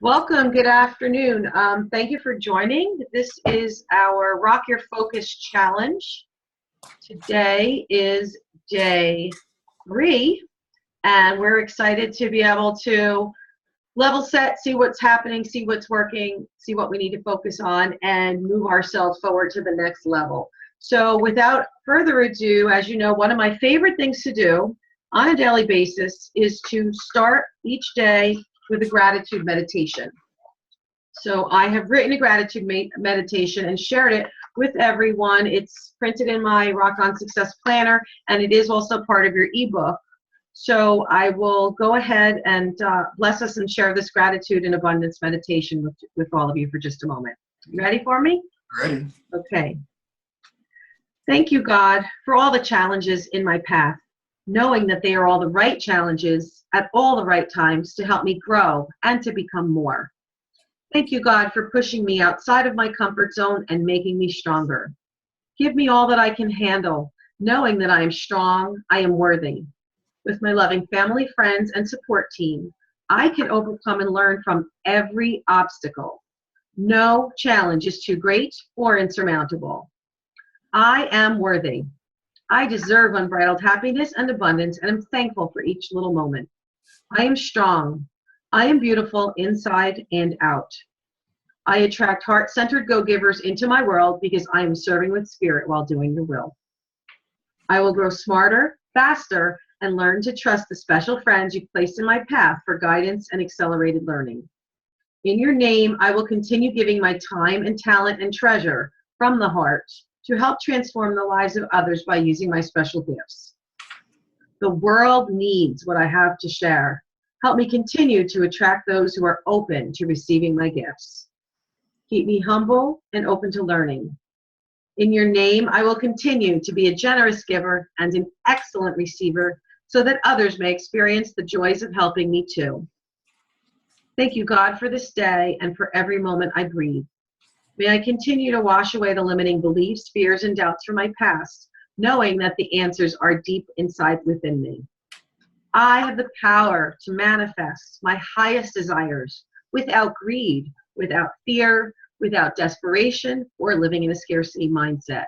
Welcome. Good afternoon. Thank you for joining. This is our Rock Your Focus Challenge. Today is day 3, and we're excited to be able to level set, see what's happening, see what's working, see what we need to focus on, and move ourselves forward to the next level. So without further ado, as you know, one of my favorite things to do on a daily basis is to start each day with a gratitude meditation. So I have written a gratitude meditation and shared it with everyone. It's printed in my Rock On Success Planner, and it is also part of your ebook. So I will go ahead and bless us and share this gratitude and abundance meditation with all of you for just a moment. You ready for me? Ready. Okay. Thank you, God, for all the challenges in my path, knowing that they are all the right challenges at all the right times to help me grow and to become more. Thank you, God, for pushing me outside of my comfort zone and making me stronger. Give me all that I can handle, knowing that I am strong, I am worthy. With my loving family, friends, and support team, I can overcome and learn from every obstacle. No challenge is too great or insurmountable. I am worthy. I deserve unbridled happiness and abundance, and I'm thankful for each little moment. I am strong. I am beautiful inside and out. I attract heart-centered go-givers into my world because I am serving with spirit while doing the will. I will grow smarter, faster, and learn to trust the special friends you placed in my path for guidance and accelerated learning. In your name, I will continue giving my time and talent and treasure from the heart to help transform the lives of others by using my special gifts. The world needs what I have to share. Help me continue to attract those who are open to receiving my gifts. Keep me humble and open to learning. In your name, I will continue to be a generous giver and an excellent receiver so that others may experience the joys of helping me too. Thank you, God, for this day and for every moment I breathe. May I continue to wash away the limiting beliefs, fears, and doubts from my past, knowing that the answers are deep inside within me. I have the power to manifest my highest desires without greed, without fear, without desperation, or living in a scarcity mindset.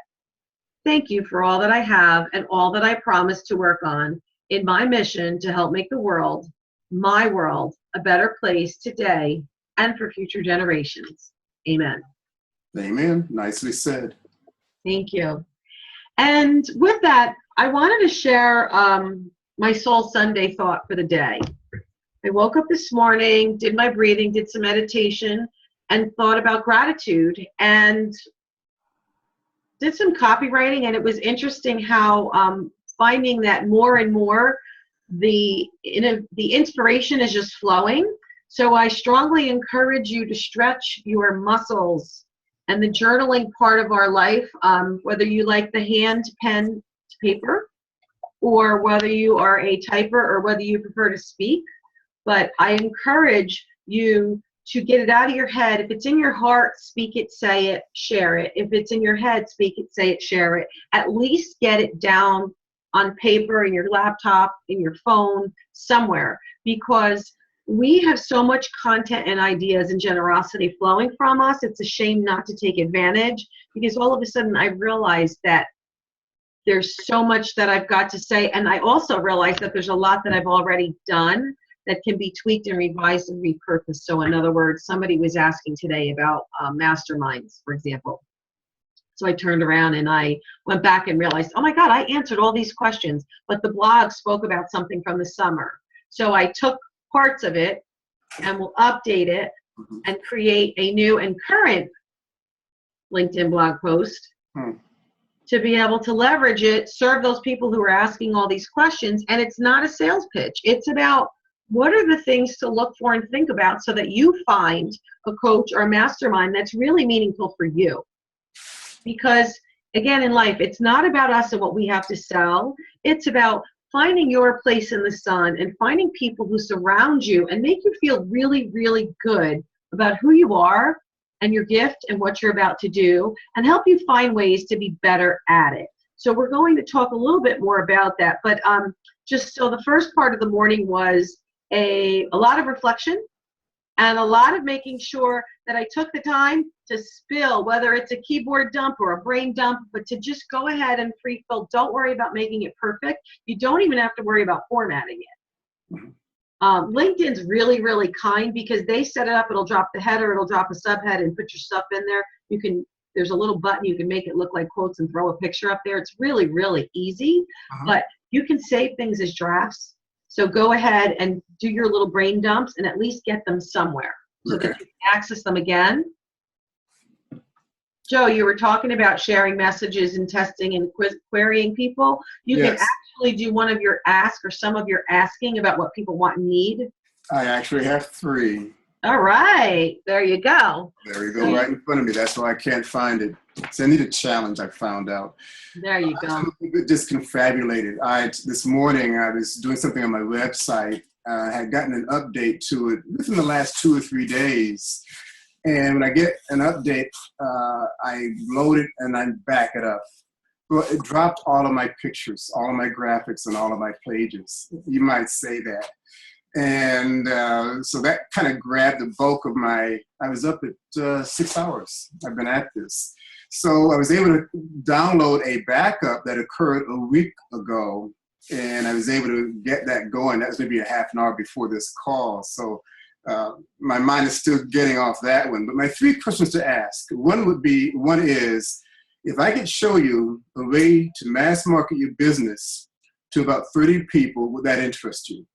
Thank you for all that I have and all that I promise to work on in my mission to help make the world, my world, a better place today and for future generations. Amen. Amen. Nicely said. Thank you. And with that, I wanted to share my Soul Sunday thought for the day. I woke up this morning, did my breathing, did some meditation, and thought about gratitude and did some copywriting. And it was interesting how finding that more and more the inspiration is just flowing. So I strongly encourage you to stretch your muscles. And the journaling part of our life, whether you like the hand pen to paper, or whether you are a typer, or whether you prefer to speak, but I encourage you to get it out of your head. If it's in your heart, speak it, say it, share it. If it's in your head, speak it, say it, share it. At least get it down on paper, in your laptop, in your phone, somewhere, because we have so much content and ideas and generosity flowing from us. It's a shame not to take advantage, because all of a sudden I realized that there's so much that I've got to say. And I also realized that there's a lot that I've already done that can be tweaked and revised and repurposed. So in other words, somebody was asking today about masterminds, for example. So I turned around and I went back and realized, oh my God, I answered all these questions, but the blog spoke about something from the summer. So I took parts of it and will update it and create a new and current LinkedIn blog post to be able to leverage it, serve those people who are asking all these questions. And it's not a sales pitch. It's about what are the things to look for and think about so that you find a coach or a mastermind that's really meaningful for you. Because again, in life, it's not about us and what we have to sell. It's about finding your place in the sun and finding people who surround you and make you feel really, really good about who you are and your gift and what you're about to do, and help you find ways to be better at it. So we're going to talk a little bit more about that. But just so the first part of the morning was a lot of reflection, And a lot of making sure that I took the time to spill, whether it's a keyboard dump or a brain dump, but to just go ahead and pre-fill. Don't worry about making it perfect. You don't even have to worry about formatting it. LinkedIn's really, really kind because they set it up. It'll drop the header, it'll drop a subhead and put your stuff in there. There's a little button, you can make it look like quotes and throw a picture up there. It's really, really easy, but you can save things as drafts. So go ahead and do your little brain dumps and at least get them somewhere so that you can access them again. Joe, you were talking about sharing messages and testing and querying people. You can actually do one of your ask or some of your asking about what people want and need. I actually have 3. All right, there you go. There you go, right in front of me. That's why I can't find it. So I need a challenge, I found out. There you go. I'm a bit disconfabulated. This morning I was doing something on my website. I had gotten an update to it within the last 2 or 3 days. And when I get an update, I load it and I back it up. Well, it dropped all of my pictures, all of my graphics, and all of my pages. You might say that. And so that kind of grabbed the bulk of I was up at 6 hours. I've been at this. So I was able to download a backup that occurred a week ago, and I was able to get that going. That was maybe a half an hour before this call. So my mind is still getting off that one. But my 3 questions to ask. One is, if I could show you a way to mass market your business to about 30 people, would that interest you?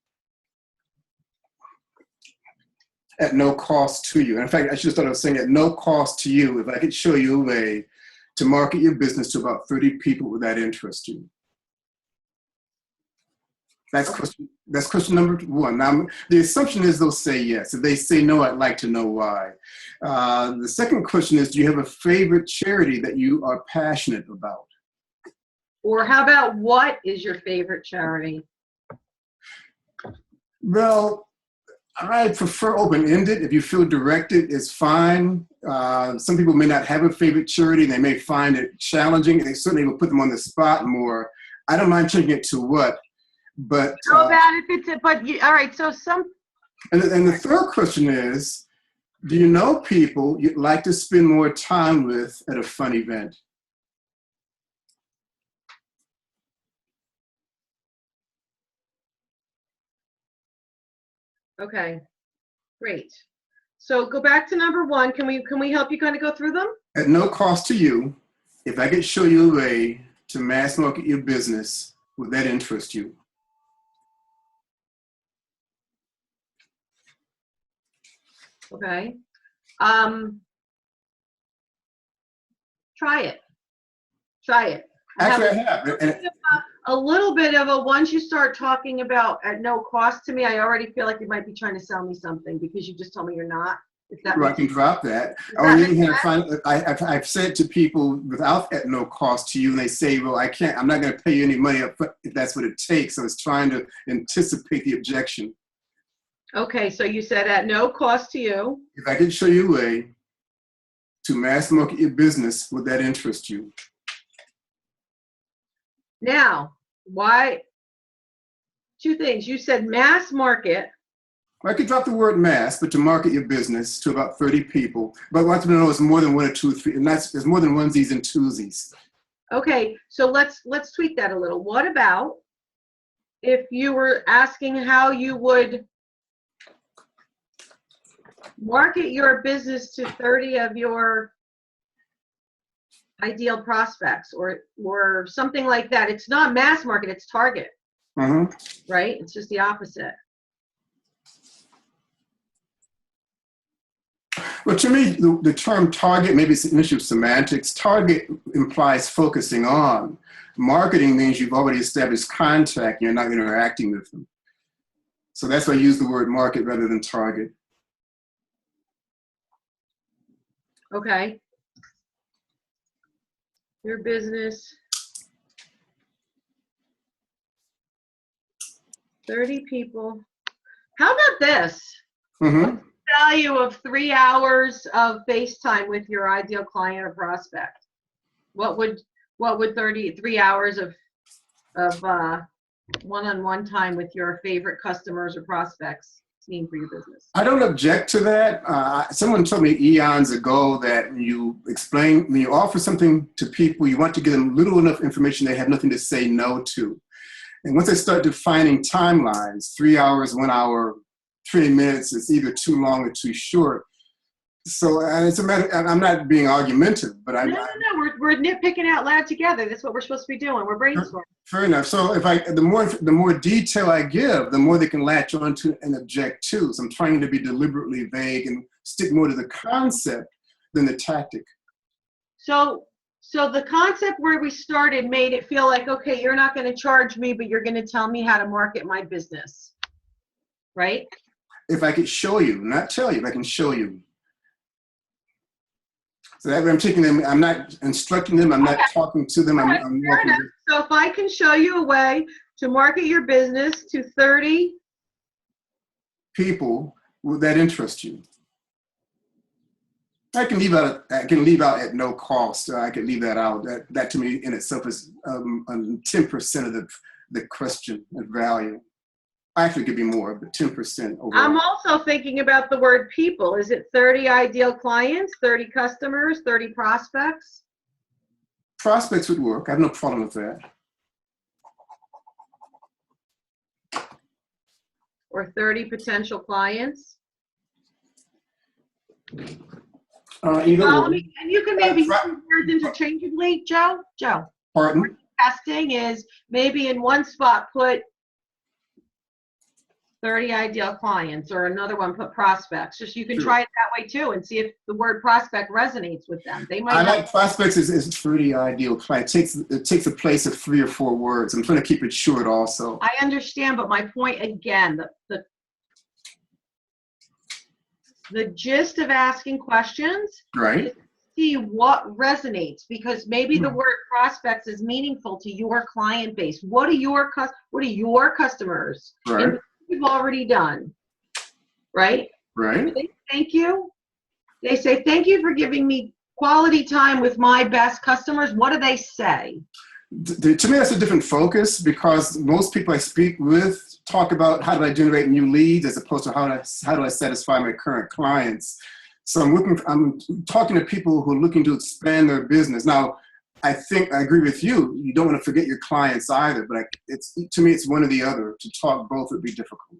At no cost to you. And in fact, I should have started saying at no cost to you. If I could show you a way to market your business to about 30 people, would that interest you? That's question number 1. Now, the assumption is they'll say yes. If they say no, I'd like to know why. The second question is, do you have a favorite charity that you are passionate about? Or how about, what is your favorite charity? Well, I prefer open-ended. If you feel directed, it's fine. Some people may not have a favorite charity. They may find it challenging. They certainly will put them on the spot more. I don't mind changing it to what. But how about if it's all right, so some. And the third question is, do you know people you'd like to spend more time with at a fun event? Okay, great. So go back to number 1. Can we help you kind of go through them? At no cost to you, if I could show you a way to mass market your business, would that interest you? Okay. Try it. Actually, I have. A little bit of a, once you start talking about at no cost to me, I already feel like you might be trying to sell me something because you just told me you're not. I can drop that. I've said to people without at no cost to you, and they say, well, I'm not going to pay you any money up front if that's what it takes. So it's trying to anticipate the objection. Okay, so you said at no cost to you. If I could show you a way to mass market your business, would that interest you? Now, why? 2 things. You said mass market. I could drop the word mass, but to market your business to about 30 people. But what I want to know is more than 1 or 2 or 3, and there's more than onesies and twosies. Okay, so let's tweak that a little. What about if you were asking how you would market your business to 30 of your ideal prospects or something like that? It's not mass market, it's target. Right? It's just the opposite. Well, to me, the term target, maybe it's an issue of semantics. Target implies focusing on. Marketing means you've already established contact and you're not interacting with them. So that's why I use the word market rather than target. Okay. Your business, 30 people. How about this? Value of 3 hours of FaceTime with your ideal client or prospect? What would 3 hours of one-on-one time with your favorite customers or prospects mean for your business? I don't object to that. Someone told me eons ago that when you offer something to people, you want to give them little enough information they have nothing to say no to. And once they start defining timelines, 3 hours, 1 hour, 20 minutes, it's either too long or too short. So and it's a matter, and I'm not being argumentative, but No. We're nitpicking out loud together. That's what we're supposed to be doing. We're brainstorming. Fair enough. So the more detail I give, the more they can latch on to and object to. So I'm trying to be deliberately vague and stick more to the concept than the tactic. So the concept where we started made it feel like, okay, you're not going to charge me, but you're going to tell me how to market my business, right? If I could show you, not tell you, if I can show you. So that way I'm taking them, I'm not instructing them, I'm not talking to them. Right, I'm fair enough. So if I can show you a way to market your business to 30 people that interest you. I can leave out at no cost. I can leave that out. That to me in itself is 10% of the question of value. Actually, it could be more, but 10% overall. I'm also thinking about the word people. Is it 30 ideal clients, 30 customers, 30 prospects? Prospects would work. I have no problem with that. Or 30 potential clients? Either or. And you can maybe use words interchangeably, Joe. Pardon? Testing is maybe in one spot put 30 ideal clients, or another one put prospects. Just you can try it that way too and see if the word prospect resonates with them. They might. Like prospects is 30 ideal clients. It takes a place of 3 or 4 words. I'm trying to keep it short also. I understand, but my point again, the gist of asking questions, right, is to see what resonates, because maybe the word prospects is meaningful to your client base. What are your customers? Right. You've already done, right? Right. They thank you. They say, thank you for giving me quality time with my best customers. What do they say? To me, that's a different focus, because most people I speak with talk about how do I generate new leads as opposed to how do I satisfy my current clients. So I'm talking to people who are looking to expand their business. Now, I think I agree with you. You don't want to forget your clients either, but to me, it's one or the other. To talk both would be difficult.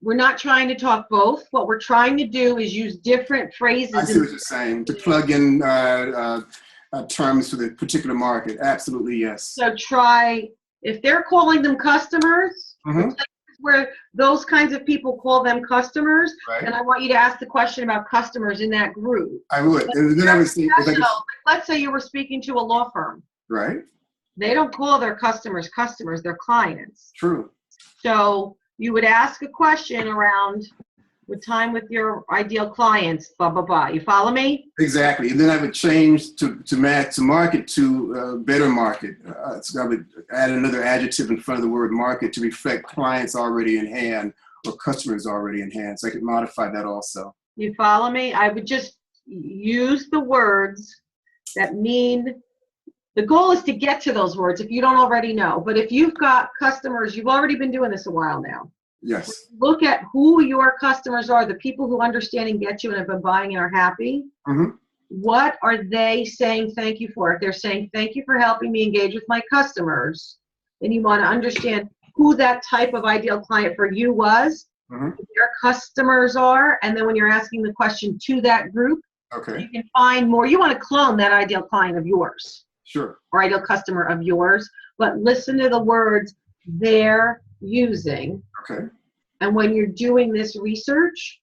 We're not trying to talk both. What we're trying to do is use different phrases. I see what you're saying. To plug in terms for the particular market. Absolutely, yes. So try, if they're calling them customers, where those kinds of people call them customers, right, and I want you to ask the question about customers in that group. I would. And then I would say, let's say you were speaking to a law firm. Right. They don't call their customers, they're clients. True. So you would ask a question around with time with your ideal clients, blah, blah, blah. You follow me? Exactly. And then I would change to market to better market. So I would add another adjective in front of the word market to reflect clients already in hand or customers already in hand. So I could modify that also. You follow me? I would just use the words that mean, the goal is to get to those words if you don't already know. But if you've got customers, you've already been doing this a while now. Yes. Look at who your customers are, the people who understand and get you and have been buying and are happy. What are they saying thank you for? If they're saying thank you for helping me engage with my customers, then you want to understand who that type of ideal client for you was, who your customers are, and then when you're asking the question to that group, you can find more. You want to clone that ideal client of yours. Sure. Or ideal customer of yours, but listen to the words they're using. Okay. And when you're doing this research,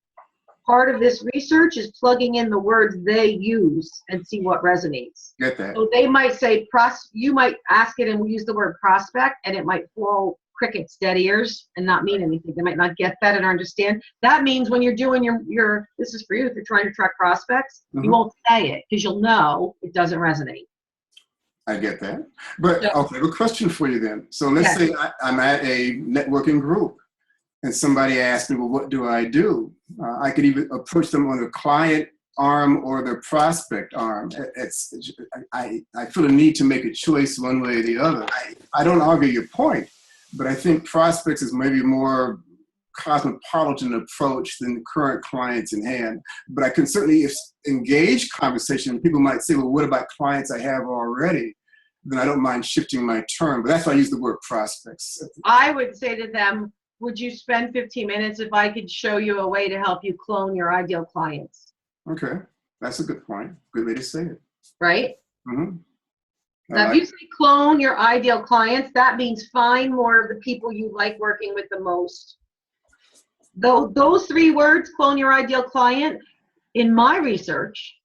part of this research is plugging in the words they use and see what resonates. Get that. So they might say, you might ask it and we use the word prospect, and it might fall crickets, dead ears, and not mean anything. They might not get that and understand. That means when you're doing your this is for you, if you're trying to track prospects, you won't say it because you'll know it doesn't resonate. I get that. But okay, I have a question for you then. So let's say I'm at a networking group and somebody asks me, well, what do I do? I could even approach them on the client arm or the prospect arm. I feel a need to make a choice one way or the other. I don't argue your point, but I think prospects is maybe more cosmopolitan approach than the current clients in hand. But I can certainly engage conversation. People might say, well, what about clients I have already? Then I don't mind shifting my term, but that's why I use the word prospects. I would say to them, would you spend 15 minutes if I could show you a way to help you clone your ideal clients? Okay, that's a good point. Good way to say it. Right? Mm-hmm. Now, if you say clone your ideal clients, that means find more of the people you like working with the most. Though those 3 words, clone your ideal client, in my research,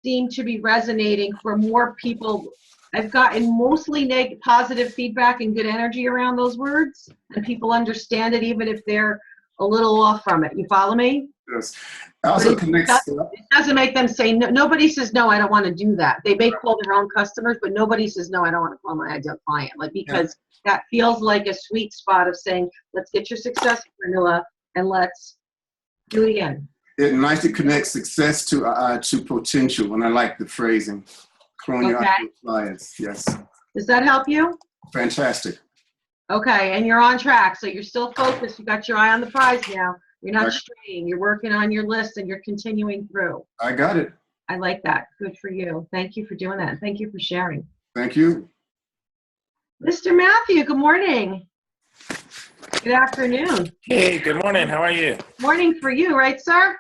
seem to be resonating for more people. I've gotten mostly positive feedback and good energy around those words, and people understand it even if they're a little off from it. You follow me? Yes. Also connects. It doesn't make them say no. Nobody says no, I don't want to do that. They may call their own customers, but nobody says no, I don't want to call my ideal client. Like, because that feels like a sweet spot of saying, let's get your success formula and let's do it again. It nicely connects success to potential, and I like the phrasing. Clone your ideal clients. Yes. Does that help you? Fantastic. Okay, and you're on track, so you're still focused. You got your eye on the prize now. You're not straying. You're working on your list, and you're continuing through. I got it. I like that. Good for you. Thank you for doing that. Thank you for sharing. Thank you. Mr. Matthew, good morning. Good afternoon. Hey, good morning. How are you? Morning for you, right, sir?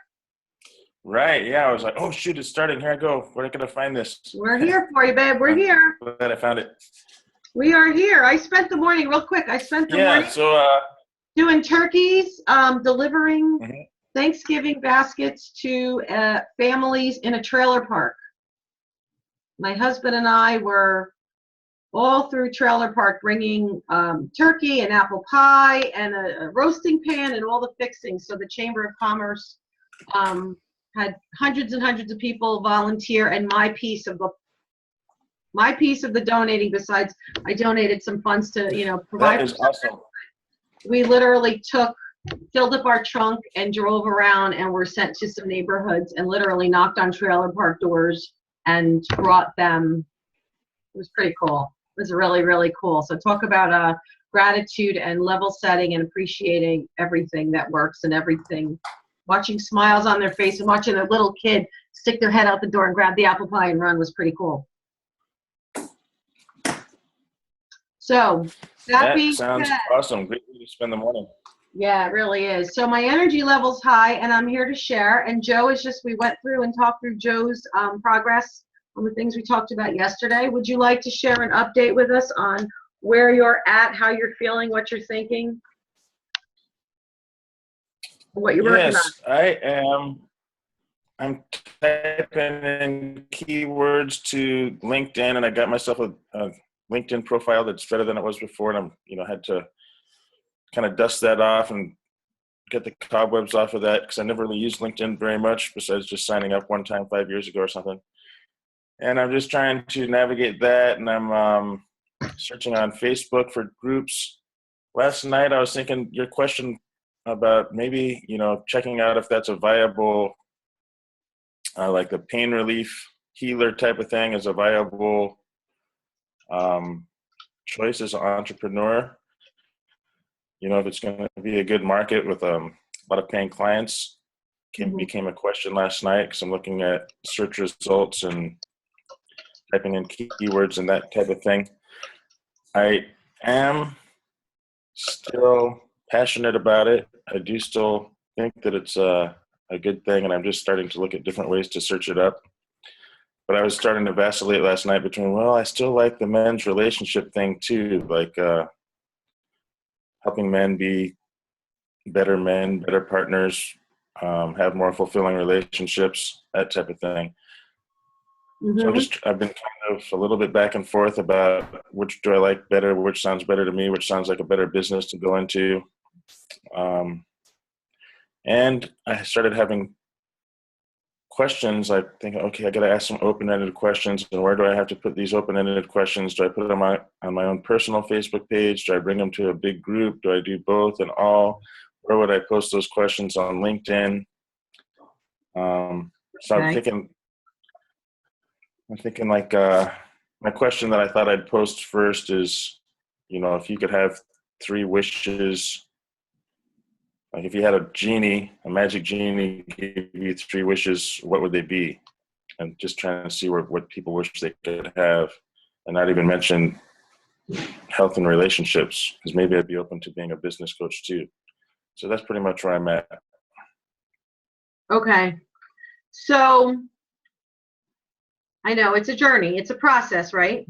Right. Yeah, I was like, oh, shoot, it's starting. Here I go. Where can I find this? We're here for you, babe. We're here. Glad I found it. We are here. I spent the morning, real quick, morning doing turkeys, delivering Thanksgiving baskets to families in a trailer park. My husband and I were all through trailer park bringing turkey and apple pie and a roasting pan and all the fixings. So the Chamber of Commerce had hundreds and hundreds of people volunteer, and my piece of the donating, besides I donated some funds to, provide. That is awesome. We literally filled up our trunk and drove around and were sent to some neighborhoods and literally knocked on trailer park doors and brought them. It was pretty cool. It was really, really cool. So talk about gratitude and level setting and appreciating everything that works and everything. Watching smiles on their face and watching a little kid stick their head out the door and grab the apple pie and run was pretty cool. So that sounds awesome. Great way to spend the morning. Yeah, it really is. So my energy level's high, and I'm here to share. And Joe is we went through and talked through Joe's progress on the things we talked about yesterday. Would you like to share an update with us on where you're at, how you're feeling, what you're thinking, what you're working on? Yes, I am. I'm typing in keywords to LinkedIn, and I got myself a LinkedIn profile that's better than it was before, and I'm had to kind of dust that off and get the cobwebs off of that, because I never really used LinkedIn very much besides just signing up one time 5 years ago or something. And I'm just trying to navigate that, and I'm searching on Facebook for groups. Last night I was thinking your question about maybe checking out if that's a viable like the pain relief healer type of thing is a viable choice as an entrepreneur. If it's going to be a good market with a lot of paying clients. Became a question last night because I'm looking at search results and typing in keywords and that type of thing. I am still passionate about it. I do still think that it's a good thing, and I'm just starting to look at different ways to search it up. But I was starting to vacillate last night between, I still like the men's relationship thing too, like helping men be better men, better partners, have more fulfilling relationships, that type of thing. So I've been kind of a little bit back and forth about which do I like better, which sounds better to me, which sounds like a better business to go into. And I started having questions. I think, okay, I got to ask some open-ended questions. And where do I have to put these open-ended questions? Do I put them on my own personal Facebook page? Do I bring them to a big group? Do I do both and all? Where would I post those questions on LinkedIn? So I'm thinking like my question that I thought I'd post first is, if you could have 3 wishes. Like if you had a magic genie, give you 3 wishes, what would they be? And just trying to see what people wish they could have, and not even mention health and relationships, because maybe I'd be open to being a business coach too. So that's pretty much where I'm at. Okay. So I know it's a journey. It's a process, right?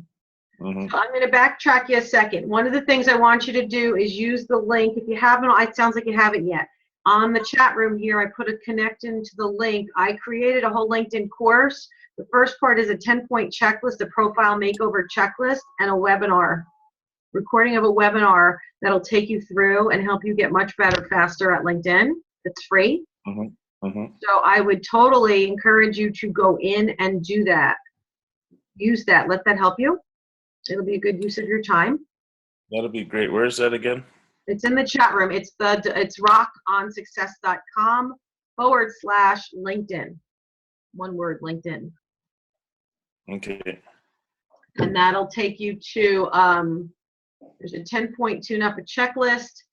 Mm-hmm. So I'm going to backtrack you a second. One of the things I want you to do is use the link. If you haven't, it sounds like you haven't yet. On the chat room here, I put a connect into the link. I created a whole LinkedIn course. The first part is a 10-point checklist, a profile makeover checklist, and a webinar. Recording of a webinar that'll take you through and help you get much better, faster at LinkedIn. It's free. Mm-hmm. Mm-hmm. So I would totally encourage you to go in and do that. Use that. Let that help you. It'll be a good use of your time. That'll be great. Where is that again? It's in the chat room. It's rockonsuccess.com/LinkedIn. One word, LinkedIn. Okay. And that'll take you to, there's a 10-point tune-up a checklist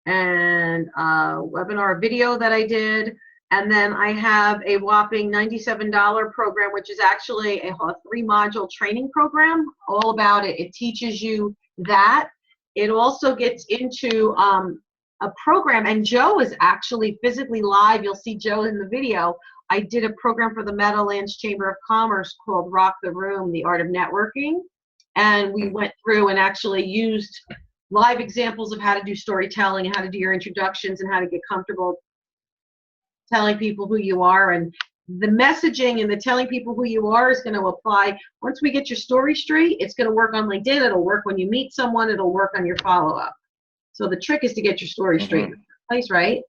and a webinar video that I did. And then I have a whopping $97 program, which is actually a 3-module training program, all about it. It teaches you that. It also gets into a program, and Joe is actually physically live. You'll see Joe in the video. I did a program for the Meadowlands Chamber of Commerce called Rock the Room, The Art of Networking. And we went through and actually used live examples of how to do storytelling and how to do your introductions and how to get comfortable telling people who you are. And the messaging and the telling people who you are is going to apply. Once we get your story straight, it's going to work on LinkedIn. It'll work when you meet someone. It'll work on your follow-up. So the trick is to get your story straight in the first place, right?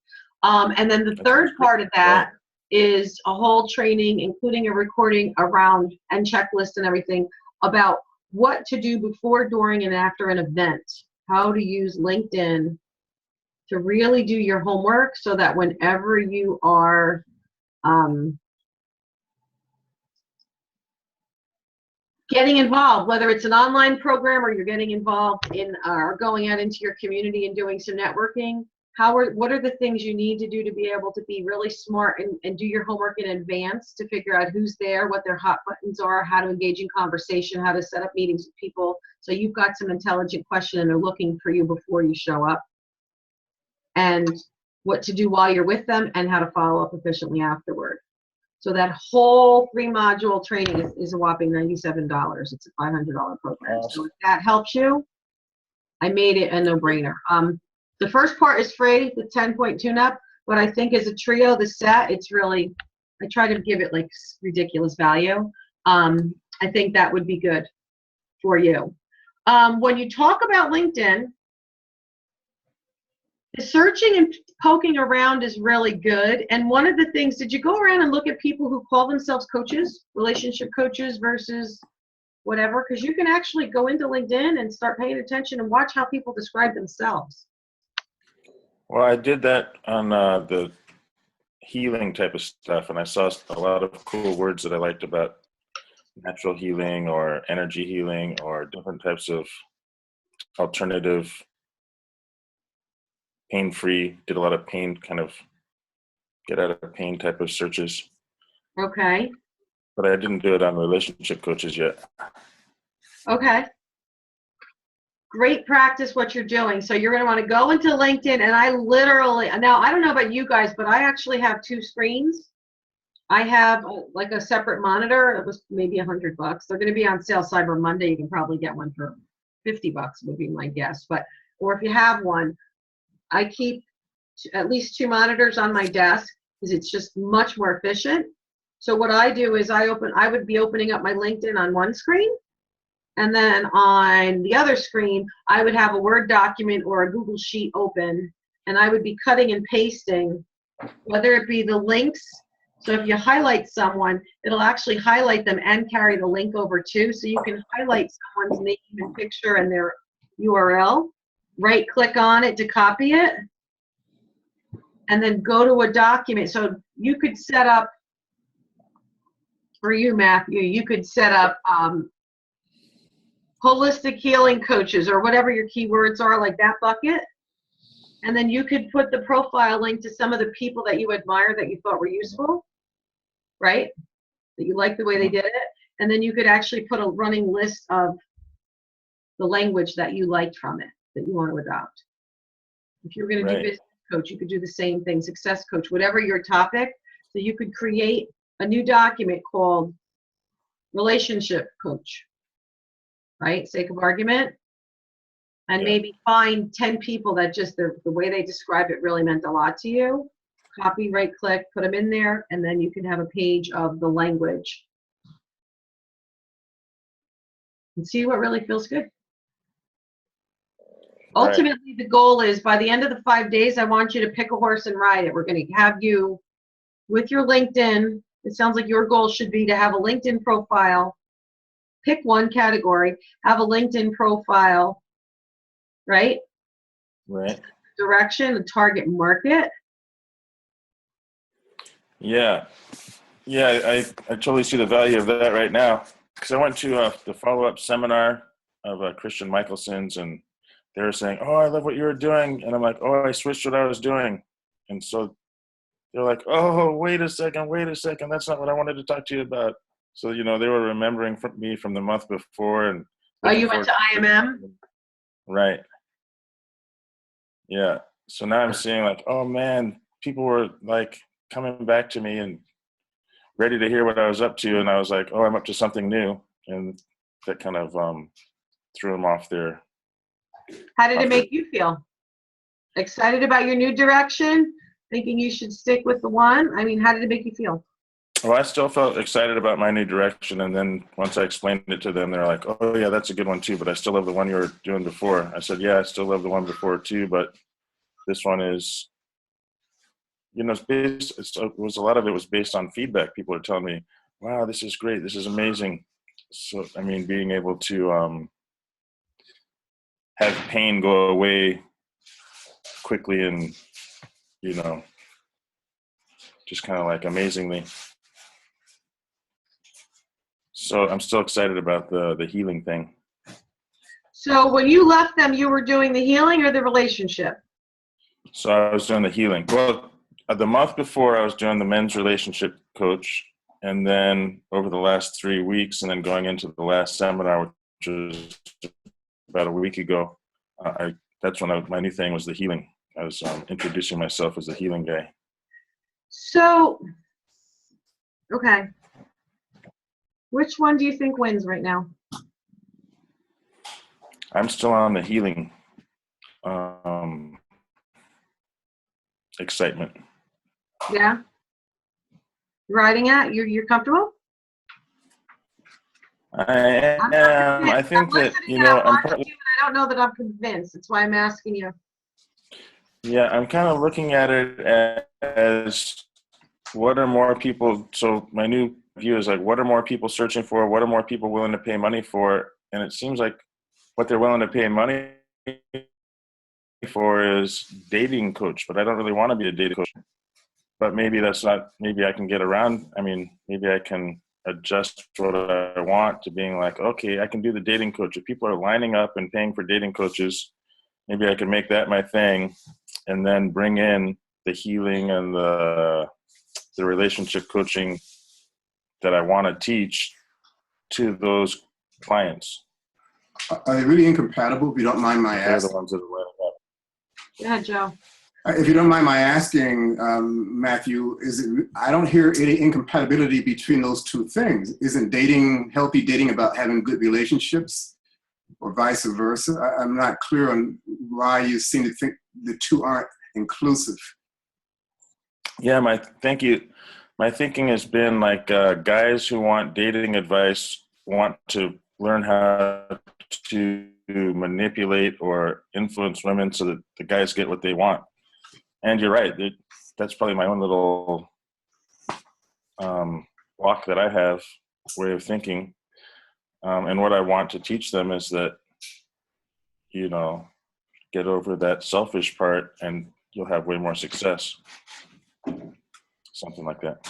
And then the third part of that is a whole training, including a recording around and checklist and everything about what to do before, during, and after an event. How to use LinkedIn to really do your homework so that whenever you are getting involved, whether it's an online program or you're getting involved in or going out into your community and doing some networking, what are the things you need to do to be able to be really smart and do your homework in advance to figure out who's there, what their hot buttons are, how to engage in conversation, how to set up meetings with people so you've got some intelligent question and they're looking for you before you show up, and what to do while you're with them and how to follow up efficiently afterward. So that whole 3-module training is a whopping $97. It's a $500 program. Awesome. So if that helps you, I made it a no-brainer. The first part is free, the 10-point tune-up, but I think as a trio, the set, it's really, I try to give it like ridiculous value. I think that would be good for you. When you talk about LinkedIn, the searching and poking around is really good. And one of the things, did you go around and look at people who call themselves coaches, relationship coaches versus whatever? Because you can actually go into LinkedIn and start paying attention and watch how people describe themselves. Well, I did that on the healing type of stuff, and I saw a lot of cool words that I liked about natural healing or energy healing or different types of alternative pain-free, did a lot of pain, kind of get out of pain type of searches. Okay. But I didn't do it on relationship coaches yet. Okay. Great practice what you're doing. So you're going to want to go into LinkedIn, and I literally, now I don't know about you guys, but I actually have 2 screens. I have like a separate monitor. It was maybe $100. They're going to be on sale Cyber Monday. You can probably get one for $50 would be my guess. But, or if you have one, I keep at least 2 monitors on my desk because it's just much more efficient. So what I do is I would be opening up my LinkedIn on one screen, and then on the other screen, I would have a Word document or a Google Sheet open, and I would be cutting and pasting, whether it be the links. So if you highlight someone, it'll actually highlight them and carry the link over too. So you can highlight someone's name and picture and their URL, right click on it to copy it, and then go to a document. So you could set up, for you, Matthew, you could set up holistic healing coaches or whatever your keywords are, like that bucket. And then you could put the profile link to some of the people that you admire that you thought were useful, right? That you liked the way they did it. And then you could actually put a running list of the language that you liked from it that you want to adopt. If you're going to do business coach, you could do the same thing, success coach, whatever your topic. So you could create a new document called relationship coach, right? Sake of argument. And maybe find 10 people that just the way they describe it really meant a lot to you. Copy, right click, put them in there, and then you can have a page of the language. And see what really feels good. Right. Ultimately, the goal is by the end of the 5 days, I want you to pick a horse and ride it. We're going to have you with your LinkedIn. It sounds like your goal should be to have a LinkedIn profile. Pick one category, have a LinkedIn profile. Right? Right. Direction, a target market. Yeah. Yeah, I totally see the value of that right now. Because I went to the follow-up seminar of Christian Michelson's, and they were saying, oh, I love what you were doing. And I'm like, oh, I switched what I was doing. And so they're like, oh, wait a second. That's not what I wanted to talk to you about. So, they were remembering me from the month before. And You went to IMM? Right. Yeah. So now I'm seeing like, oh man, people were like coming back to me and ready to hear what I was up to. And I was like, oh, I'm up to something new. And that kind of threw them off there. How did it make you feel? Excited about your new direction? Thinking you should stick with the one? I mean, how did it make you feel? Well, I still felt excited about my new direction. And then once I explained it to them, they're like, oh yeah, that's a good one too. But I still love the one you were doing before. I said, yeah, I still love the one before too. But this one is, a lot of it was based on feedback. People are telling me, wow, this is great. This is amazing. So, I mean, being able to have pain go away quickly and, just kind of like amazingly. So I'm still excited about the healing thing. So when you left them, you were doing the healing or the relationship? So I was doing the healing. Well, the month before I was doing the men's relationship coach. And then over the last 3 weeks and then going into the last seminar, which was about a week ago, that's when my new thing was the healing. I was introducing myself as a healing guy. So, okay. Which one do you think wins right now? I'm still on the healing excitement. Yeah? Riding it? You're comfortable? I am. I think that, I'm partly. I don't know that I'm convinced. That's why I'm asking you. Yeah, I'm kind of looking at it as what are more people. So my new view is like, what are more people searching for? What are more people willing to pay money for? And it seems like what they're willing to pay money for is dating coach, but I don't really want to be a dating coach. But maybe maybe I can get around. I mean, maybe I can adjust what I want to being like, okay, I can do the dating coach. If people are lining up and paying for dating coaches, maybe I can make that my thing and then bring in the healing and the relationship coaching that I want to teach to those clients. Are they really incompatible? If you don't mind my They're asking. the ones that are lining up. Yeah, Joe. If you don't mind my asking, Matthew, I don't hear any incompatibility between those two things. Isn't healthy dating about having good relationships or vice versa? I'm not clear on why you seem to think the two aren't inclusive. Yeah, my thinking has been like guys who want dating advice want to learn how to manipulate or influence women so that the guys get what they want. And you're right. That's probably my own little block that I have, way of thinking. And what I want to teach them is that, get over that selfish part and you'll have way more success. Something like that.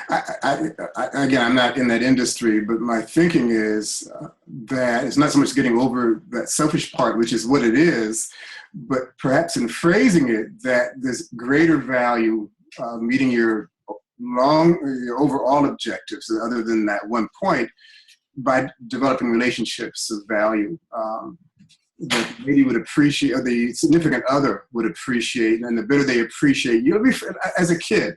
Again, I'm not in that industry, but my thinking is that it's not so much getting over that selfish part, which is what it is, but perhaps in phrasing it, that there's greater value meeting your overall objectives, other than that one point, by developing relationships of value. The lady would appreciate, or the significant other would appreciate, and the better they appreciate you. As a kid,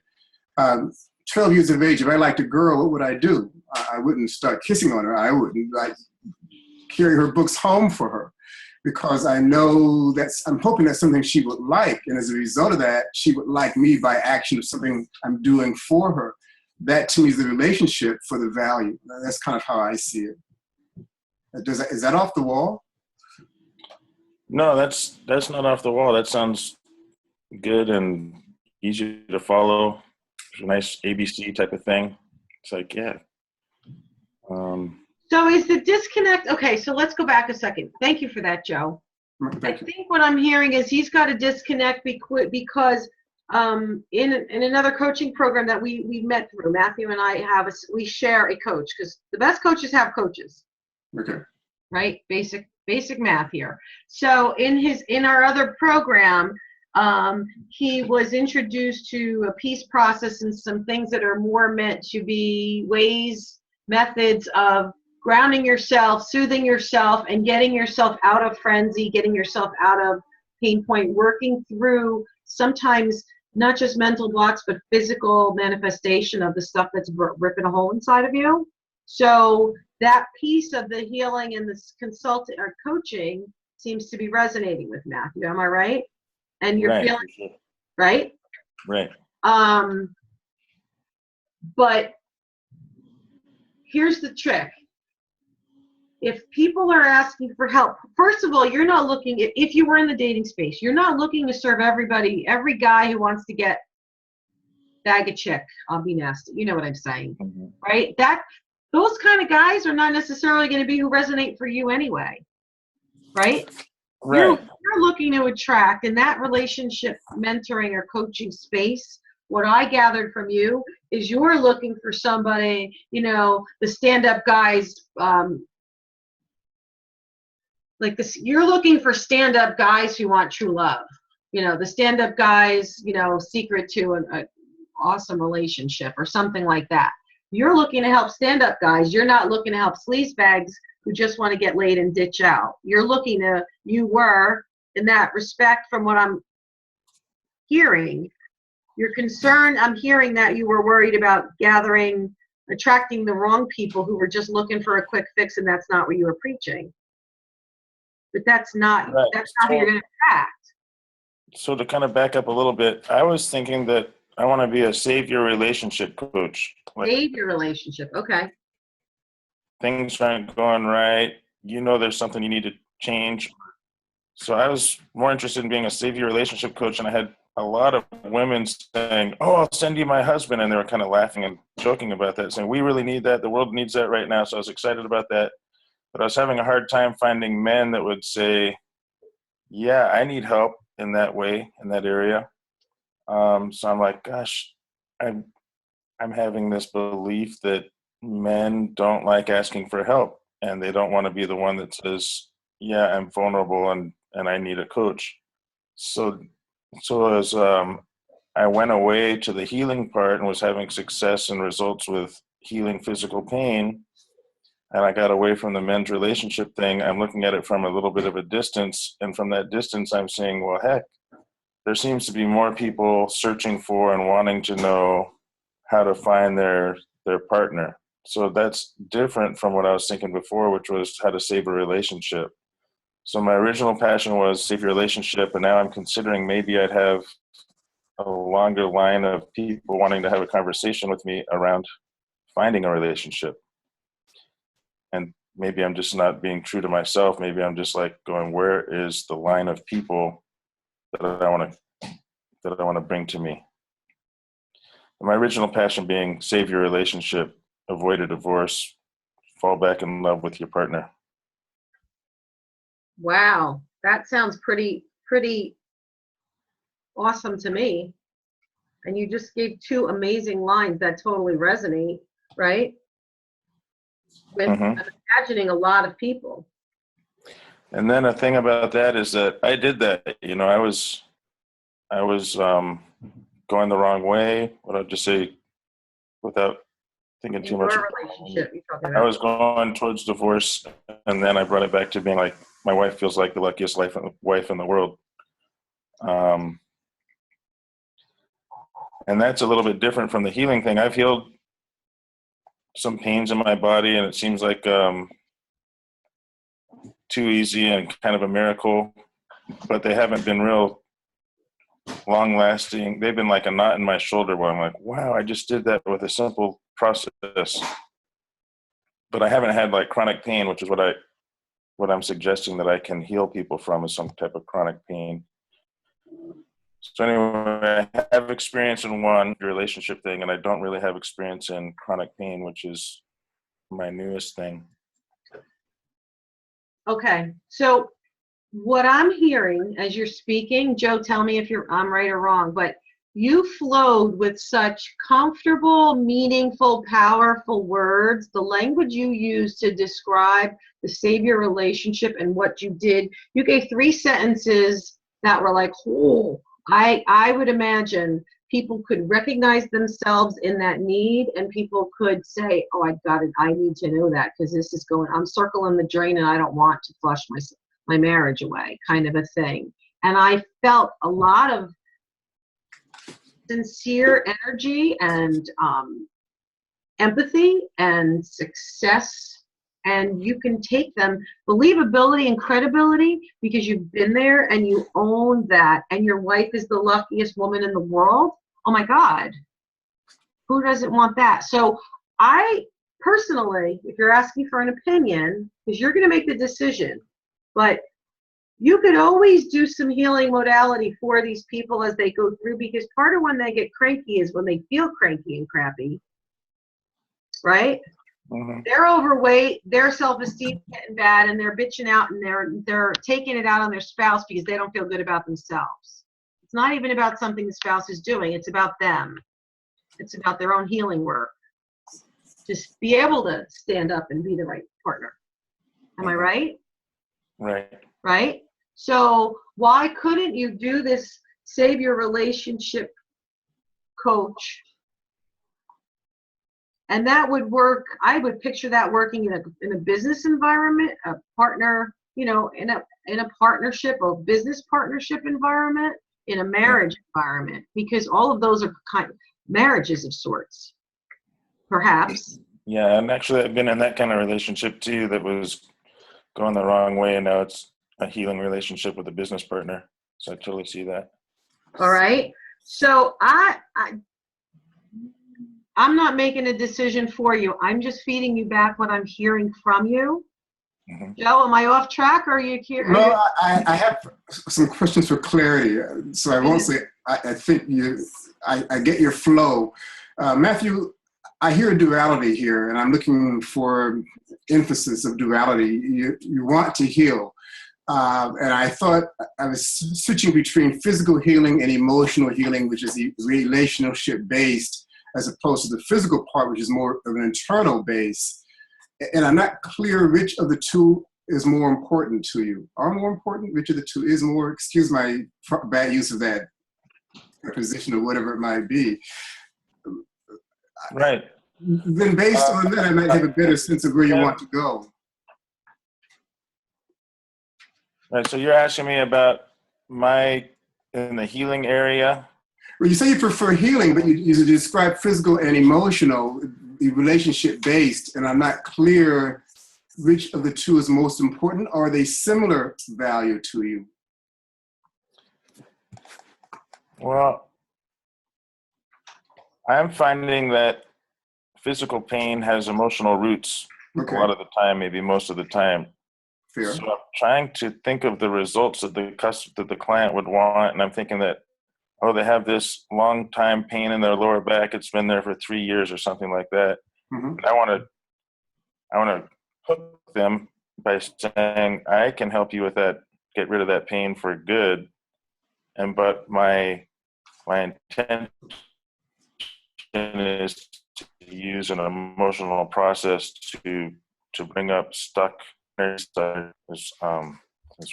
12 years of age, if I liked a girl, what would I do? I wouldn't start kissing on her. I wouldn't. I'd carry her books home for her, because I know I'm hoping that's something she would like. And as a result of that, she would like me by action of something I'm doing for her. That to me is the relationship for the value. That's kind of how I see it. Is that off the wall? No, that's not off the wall. That sounds good and easy to follow. It's a nice ABC type of thing. It's like, yeah. So is the disconnect, okay, so let's go back a second. Thank you for that, Joe. I think what I'm hearing is he's got a disconnect because in another coaching program that we met through, Matthew and I we share a coach, because the best coaches have coaches. Okay. Right? Basic math here. So in our other program, he was introduced to a peace process and some things that are more meant to be methods of grounding yourself, soothing yourself, and getting yourself out of frenzy, getting yourself out of pain point, working through sometimes not just mental blocks, but physical manifestation of the stuff that's ripping a hole inside of you. So that piece of the healing and this consulting or coaching seems to be resonating with Matthew. Am I right? And you're right, feeling sure. right? Right. But here's the trick. If people are asking for help, first of all, you're not looking, if you were in the dating space, you're not looking to serve everybody, every guy who wants to get bag a chick. I'll be nasty. You know what I'm saying, right? Those kind of guys are not necessarily going to be who resonate for you anyway, right? Right. You're looking to attract in that relationship mentoring or coaching space. What I gathered from you is you're looking for somebody, the stand-up guys, like this. You're looking for stand-up guys who want true love. The stand-up guys, secret to an awesome relationship or something like that. You're looking to help stand-up guys. You're not looking to help sleazebags who just want to get laid and ditch out. You were, in that respect, from what I'm hearing, you're concerned. I'm hearing that you were worried about attracting the wrong people who were just looking for a quick fix, and that's not what you were preaching. But that's not Right. how you're going to attract. So to kind of back up a little bit, I was thinking that I want to be a savior relationship coach. Save your relationship. Okay. Things aren't going right. There's something you need to change. So I was more interested in being a savior relationship coach, and I had a lot of women saying, "Oh, I'll send you my husband," and they were kind of laughing and joking about that, saying, "We really need that. The world needs that right now." So I was excited about that. But I was having a hard time finding men that would say, "Yeah, I need help in that way, in that area." So I'm like, gosh, I'm having this belief that men don't like asking for help, and they don't want to be the one that says, "Yeah, I'm vulnerable and I need a coach." So as I went away to the healing part and was having success and results with healing physical pain, and I got away from the men's relationship thing, I'm looking at it from a little bit of a distance, and from that distance I'm saying, well, heck, there seems to be more people searching for and wanting to know how to find their partner. So that's different from what I was thinking before, which was how to save a relationship. So my original passion was save your relationship, and now I'm considering maybe I'd have a longer line of people wanting to have a conversation with me around finding a relationship. And maybe I'm just not being true to myself. Maybe I'm just like going, where is the line of people that I want to bring to me? My original passion being save your relationship, avoid a divorce, fall back in love with your partner. Wow, that sounds pretty awesome to me. And you just gave two amazing lines that totally resonate, right? With Mhm. I'm imagining a lot of people. And then a thing about that is that I did that. I was going the wrong way. What I'd just say without thinking In too much. your relationship, you're talking I about. was going towards divorce, and then I brought it back to being like, my wife feels like the luckiest wife in the world. Um, and that's a little bit different from the healing thing. I've healed some pains in my body, and it seems like too easy and kind of a miracle, but they haven't been real long lasting. They've been like a knot in my shoulder where I'm like, wow, I just did that with a simple process. But I haven't had like chronic pain, which is what I'm suggesting that I can heal people from, is some type of chronic pain. So anyway, I have experience in one relationship thing, and I don't really have experience in chronic pain, which is my newest thing. Okay, so what I'm hearing as you're speaking, Joe, tell me if I'm right or wrong, but you flowed with such comfortable, meaningful, powerful words. The language you used to describe the savior relationship and what you did, you gave 3 sentences that were like, oh, I would imagine people could recognize themselves in that need, and people could say, oh, I got it. I need to know that because this is I'm circling the drain and I don't want to flush my marriage away, kind of a thing. And I felt a lot of sincere energy and empathy and success. And you can take them, believability and credibility, because you've been there and you own that. And your wife is the luckiest woman in the world. Oh my God. Who doesn't want that? So I personally, if you're asking for an opinion, because you're going to make the decision, but you could always do some healing modality for these people as they go through, because part of when they get cranky is when they feel cranky and crappy, right? Mm-hmm. They're overweight, their self-esteem getting bad, and they're bitching out, and they're taking it out on their spouse because they don't feel good about themselves. It's not even about something the spouse is doing. It's about them. It's about their own healing work. Just be able to stand up and be the right partner. Am I right? Right. Right? So why couldn't you do this savior relationship coach? And that would work. I would picture that working in a business environment, a partner, in a partnership or business partnership environment, in a marriage environment, because all of those are kind of marriages of sorts, perhaps. Yeah, and actually I've been in that kind of relationship too that was going the wrong way, and now it's a healing relationship with a business partner. So I totally see that. All right. So I'm not making a decision for you. I'm just feeding you back what I'm hearing from you. Mm-hmm. Joe, am I off track, or are you here? No, I have some questions for clarity. So I won't say, I think I get your flow. Matthew, I hear duality here, and I'm looking for emphasis of duality. You want to heal. And I thought I was switching between physical healing and emotional healing, which is the relationship based, as opposed to the physical part, which is more of an internal base. And I'm not clear which of the two is more important to you. Are more important? Which of the two is more? Excuse my bad use of that preposition or whatever it might be. Right. Then based on that, I might have a better sense of where you want to go. Right. So you're asking me about in the healing area. Well, you say you prefer healing, but you describe physical and emotional, relationship based, and I'm not clear which of the two is most important. Are they similar value to you? Well, I'm finding that physical pain has emotional roots a lot of the time, maybe most of the time. Fair. So I'm trying to think of the results that the client would want, and I'm thinking that, they have this long time pain in their lower back. It's been there for 3 years or something like that. Mm-hmm. And I want to hook them by saying, I can help you with that, get rid of that pain for good. But my intent is to use an emotional process to bring up stuck is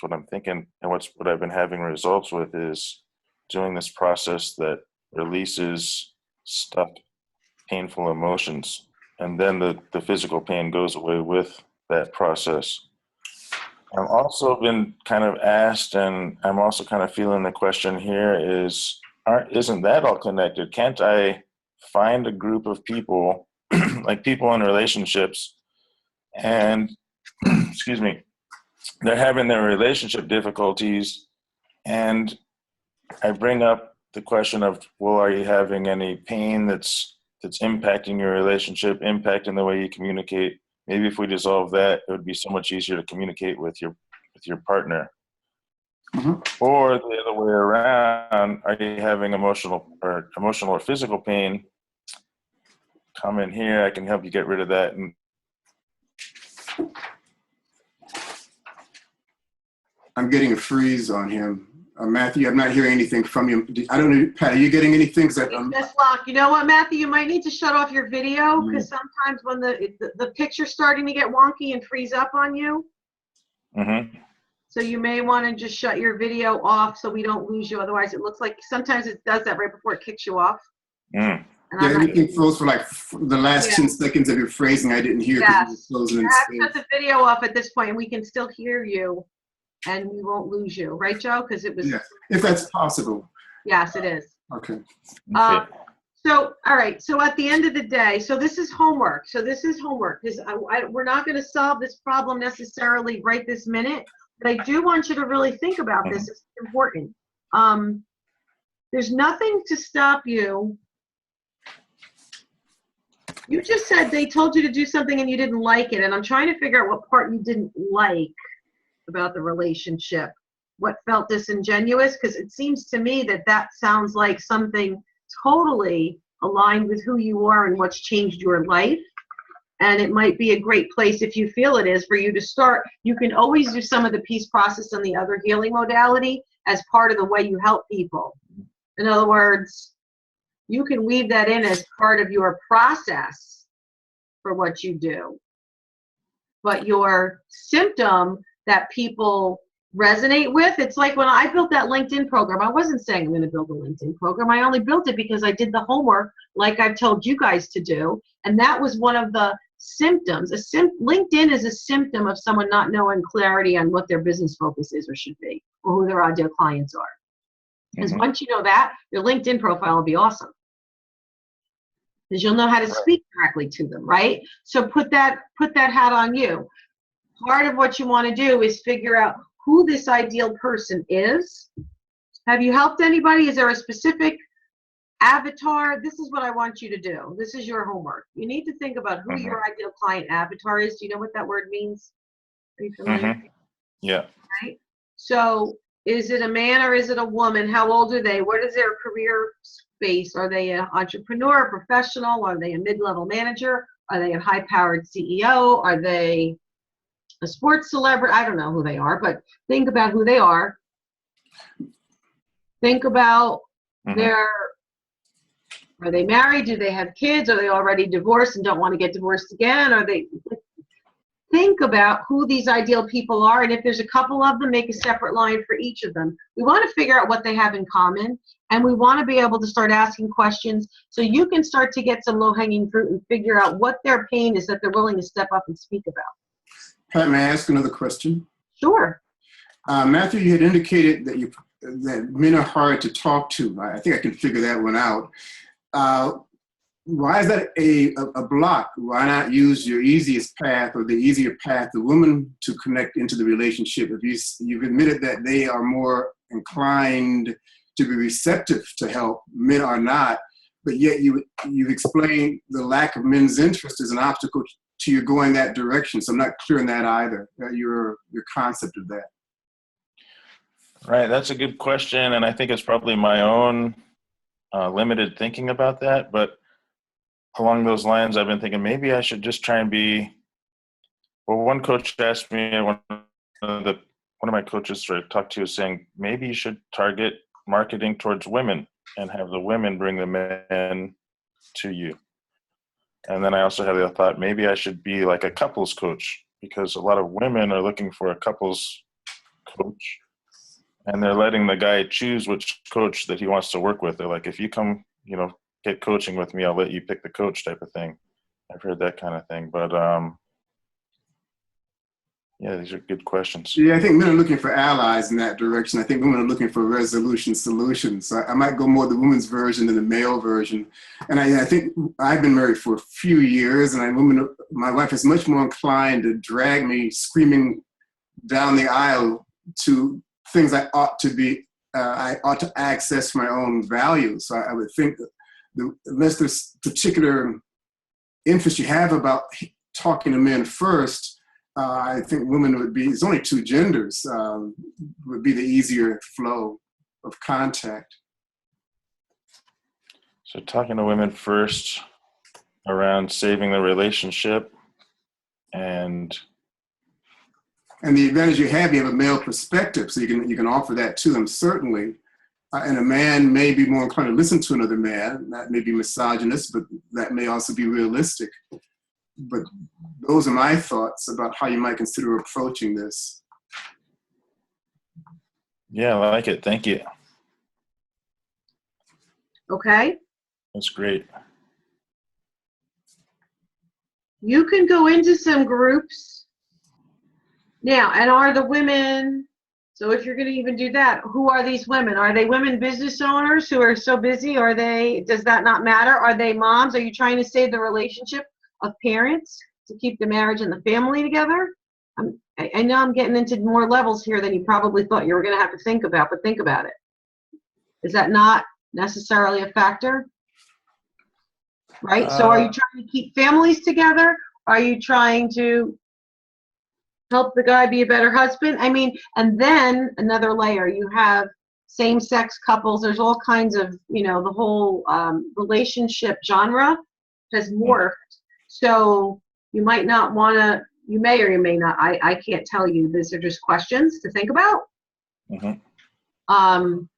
what I'm thinking, and what I've been having results with is doing this process that releases stuck painful emotions, and then the physical pain goes away with that process. I've also been kind of asked, and I'm also kind of feeling the question here is, isn't that all connected? Can't I find a group of people, like people in relationships, and excuse me, they're having their relationship difficulties, and I bring up the question of, well, are you having any pain that's impacting your relationship, impacting the way you communicate? Maybe if we dissolve that, it would be so much easier to communicate with your partner. Mm-hmm. Or the other way around, are you having emotional or physical pain? Come in here, I can help you get rid of that. And I'm getting a freeze on him. Matthew, I'm not hearing anything from you. I don't know, Pat, are you getting anything? Miss Locke, you know what, Matthew? You might need to shut off your video, because sometimes when the picture's starting to get wonky and freeze up on you. Mm-hmm. So you may want to just shut your video off so we don't lose you. Otherwise, it looks like sometimes it does that right before it kicks you off. Yeah, everything froze for like the last 10 seconds of your phrasing. I didn't hear because you were closing in space. Shut the video off at this point, and we can still hear you, and we won't lose you. Right, Joe? Because it was... Yes, if that's possible. Yes, it is. Okay. So, all right. So at the end of the day, so this is homework. Because we're not going to solve this problem necessarily right this minute, but I do want you to really think about this. It's important. There's nothing to stop you. You just said they told you to do something and you didn't like it, and I'm trying to figure out what part you didn't like about the relationship. What felt disingenuous? Because it seems to me that sounds like something totally aligned with who you are and what's changed your life. And it might be a great place, if you feel it is, for you to start. You can always do some of the peace process and the other healing modality as part of the way you help people. In other words, you can weave that in as part of your process for what you do. But your symptom that people resonate with, it's like when I built that LinkedIn program, I wasn't saying I'm going to build a LinkedIn program. I only built it because I did the homework like I've told you guys to do. And that was one of the symptoms. LinkedIn is a symptom of someone not knowing clarity on what their business focus is or should be, or who their ideal clients are. Because once you know that, your LinkedIn profile will be awesome. Because you'll know how to speak directly to them, right? So put that hat on you. Part of what you want to do is figure out who this ideal person is. Have you helped anybody? Is there a specific avatar? This is what I want you to do. This is your homework. You need to think about who your ideal client avatar is. Do you know what that word means? Are you familiar? Yeah. Right? So is it a man or is it a woman? How old are they? What is their career space? Are they an entrepreneur, professional? Are they a mid-level manager? Are they a high-powered CEO? Are they a sports celebrity? I don't know who they are, but think about who they are. Think about are they married? Do they have kids? Are they already divorced and don't want to get divorced again? Think about who these ideal people are, and if there's a couple of them, make a separate line for each of them. We want to figure out what they have in common, and we want to be able to start asking questions so you can start to get some low-hanging fruit and figure out what their pain is that they're willing to step up and speak about. Pat, may I ask another question? Sure. Matthew, you had indicated that men are hard to talk to. I think I can figure that one out. Why is that a block? Why not use your easiest path or the easier path, the woman, to connect into the relationship? If you've admitted that they are more inclined to be receptive to help, men are not, but yet you've explained the lack of men's interest as an obstacle to you going that direction. So I'm not clear on that either, your concept of that. Right, that's a good question, and I think it's probably my own limited thinking about that, but along those lines, I've been thinking maybe I should just try and be, well, one coach asked me, one of my coaches I talked to was saying, maybe you should target marketing towards women and have the women bring the men to you. And then I also had the thought, maybe I should be like a couples coach, because a lot of women are looking for a couples coach, and they're letting the guy choose which coach that he wants to work with. They're like, if you come, get coaching with me, I'll let you pick the coach, type of thing. I've heard that kind of thing. But yeah, these are good questions. Yeah, I think men are looking for allies in that direction. I think women are looking for resolution solutions. So I might go more the women's version than the male version. And I think I've been married for a few years, and my wife is much more inclined to drag me screaming down the aisle to things I ought to access for my own values. So I would think that unless there's particular interest you have about talking to men first, I think women it's only two genders, would be the easier flow of contact. So talking to women first around saving the relationship, and the advantage you have a male perspective, so you can offer that to them, certainly. And a man may be more inclined to listen to another man. That may be misogynist, but that may also be realistic. But those are my thoughts about how you might consider approaching this. Yeah, I like it. Thank you. Okay. That's great. You can go into some groups now, and are the women, so if you're going to even do that, who are these women? Are they women business owners who are so busy? Does that not matter? Are they moms? Are you trying to save the relationship of parents to keep the marriage and the family together? I know I'm getting into more levels here than you probably thought you were going to have to think about, but think about it. Is that not necessarily a factor? Right? So are you trying to keep families together? Are you trying to help the guy be a better husband? I mean, and then another layer, you have same-sex couples. There's all kinds of, the whole relationship genre has morphed. So you might not want to, you may or you may not, I can't tell you. These are just questions to think about. Mm-hmm. And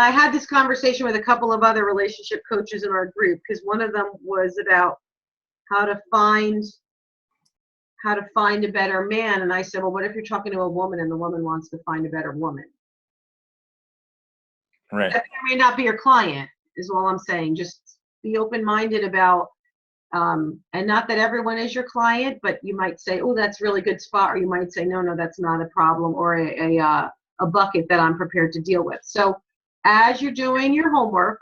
I had this conversation with a couple of other relationship coaches in our group, because one of them was about how to find a better man. And I said, well, what if you're talking to a woman and the woman wants to find a better woman? Right. That may not be your client, is all I'm saying. Just be open-minded about, and not that everyone is your client, but you might say, oh, that's a really good spot. Or you might say, no, that's not a problem, or a bucket that I'm prepared to deal with. So as you're doing your homework,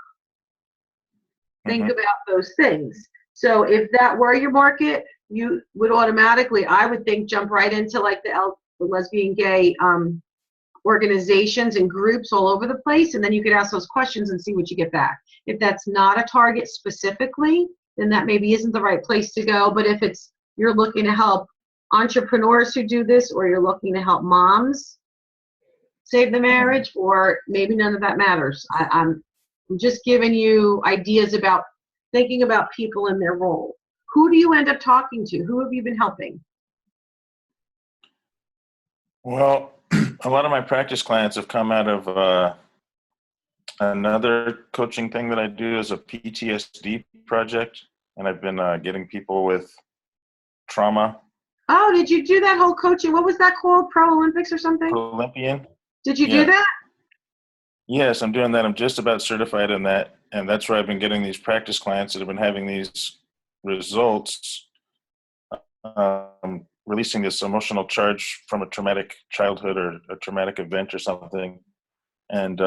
think about those things. So if that were your market, you would automatically, I would think, jump right into like the lesbian, gay organizations and groups all over the place, and then you could ask those questions and see what you get back. If that's not a target specifically, then that maybe isn't the right place to go. But if you're looking to help entrepreneurs who do this, or you're looking to help moms save the marriage, or maybe none of that matters. I'm just giving you ideas about thinking about people in their role. Who do you end up talking to? Who have you been helping? Well, a lot of my practice clients have come out of another coaching thing that I do is a PTSD project, and I've been getting people with trauma. Oh, did you do that whole coaching? What was that called? Pro Olympics or something? Pro Olympian. Did you do that? Yes, I'm doing that. I'm just about certified in that, and that's where I've been getting these practice clients that have been having these results, releasing this emotional charge from a traumatic childhood or a traumatic event or something. And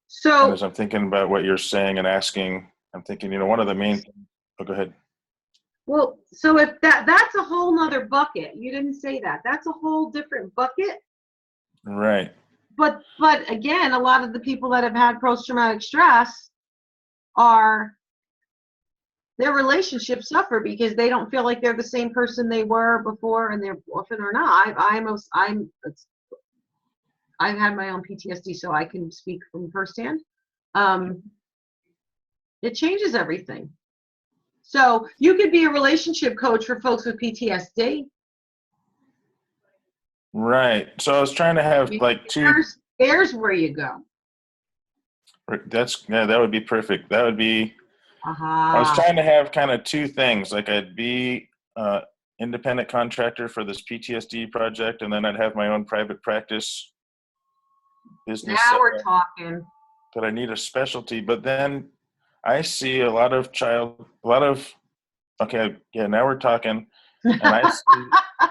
so as I'm thinking about what you're saying and asking, I'm thinking, one of the main things, go ahead. Well, so if that's a whole nother bucket. You didn't say that. That's a whole different bucket. Right. But again, a lot of the people that have had post-traumatic stress their relationships suffer because they don't feel like they're the same person they were before, and they're often are not. I've had my own PTSD, so I can speak from firsthand. It changes everything. So you could be a relationship coach for folks with PTSD. Right. So I was trying to have like two. There's where you go. That would be perfect. That would be, I was Aha. trying to have kind of two things. Like I'd be independent contractor for this PTSD project, and then I'd have my own private practice business Now set we're up. talking. But I need a specialty. But then I see a lot of okay, yeah, now we're talking. And I see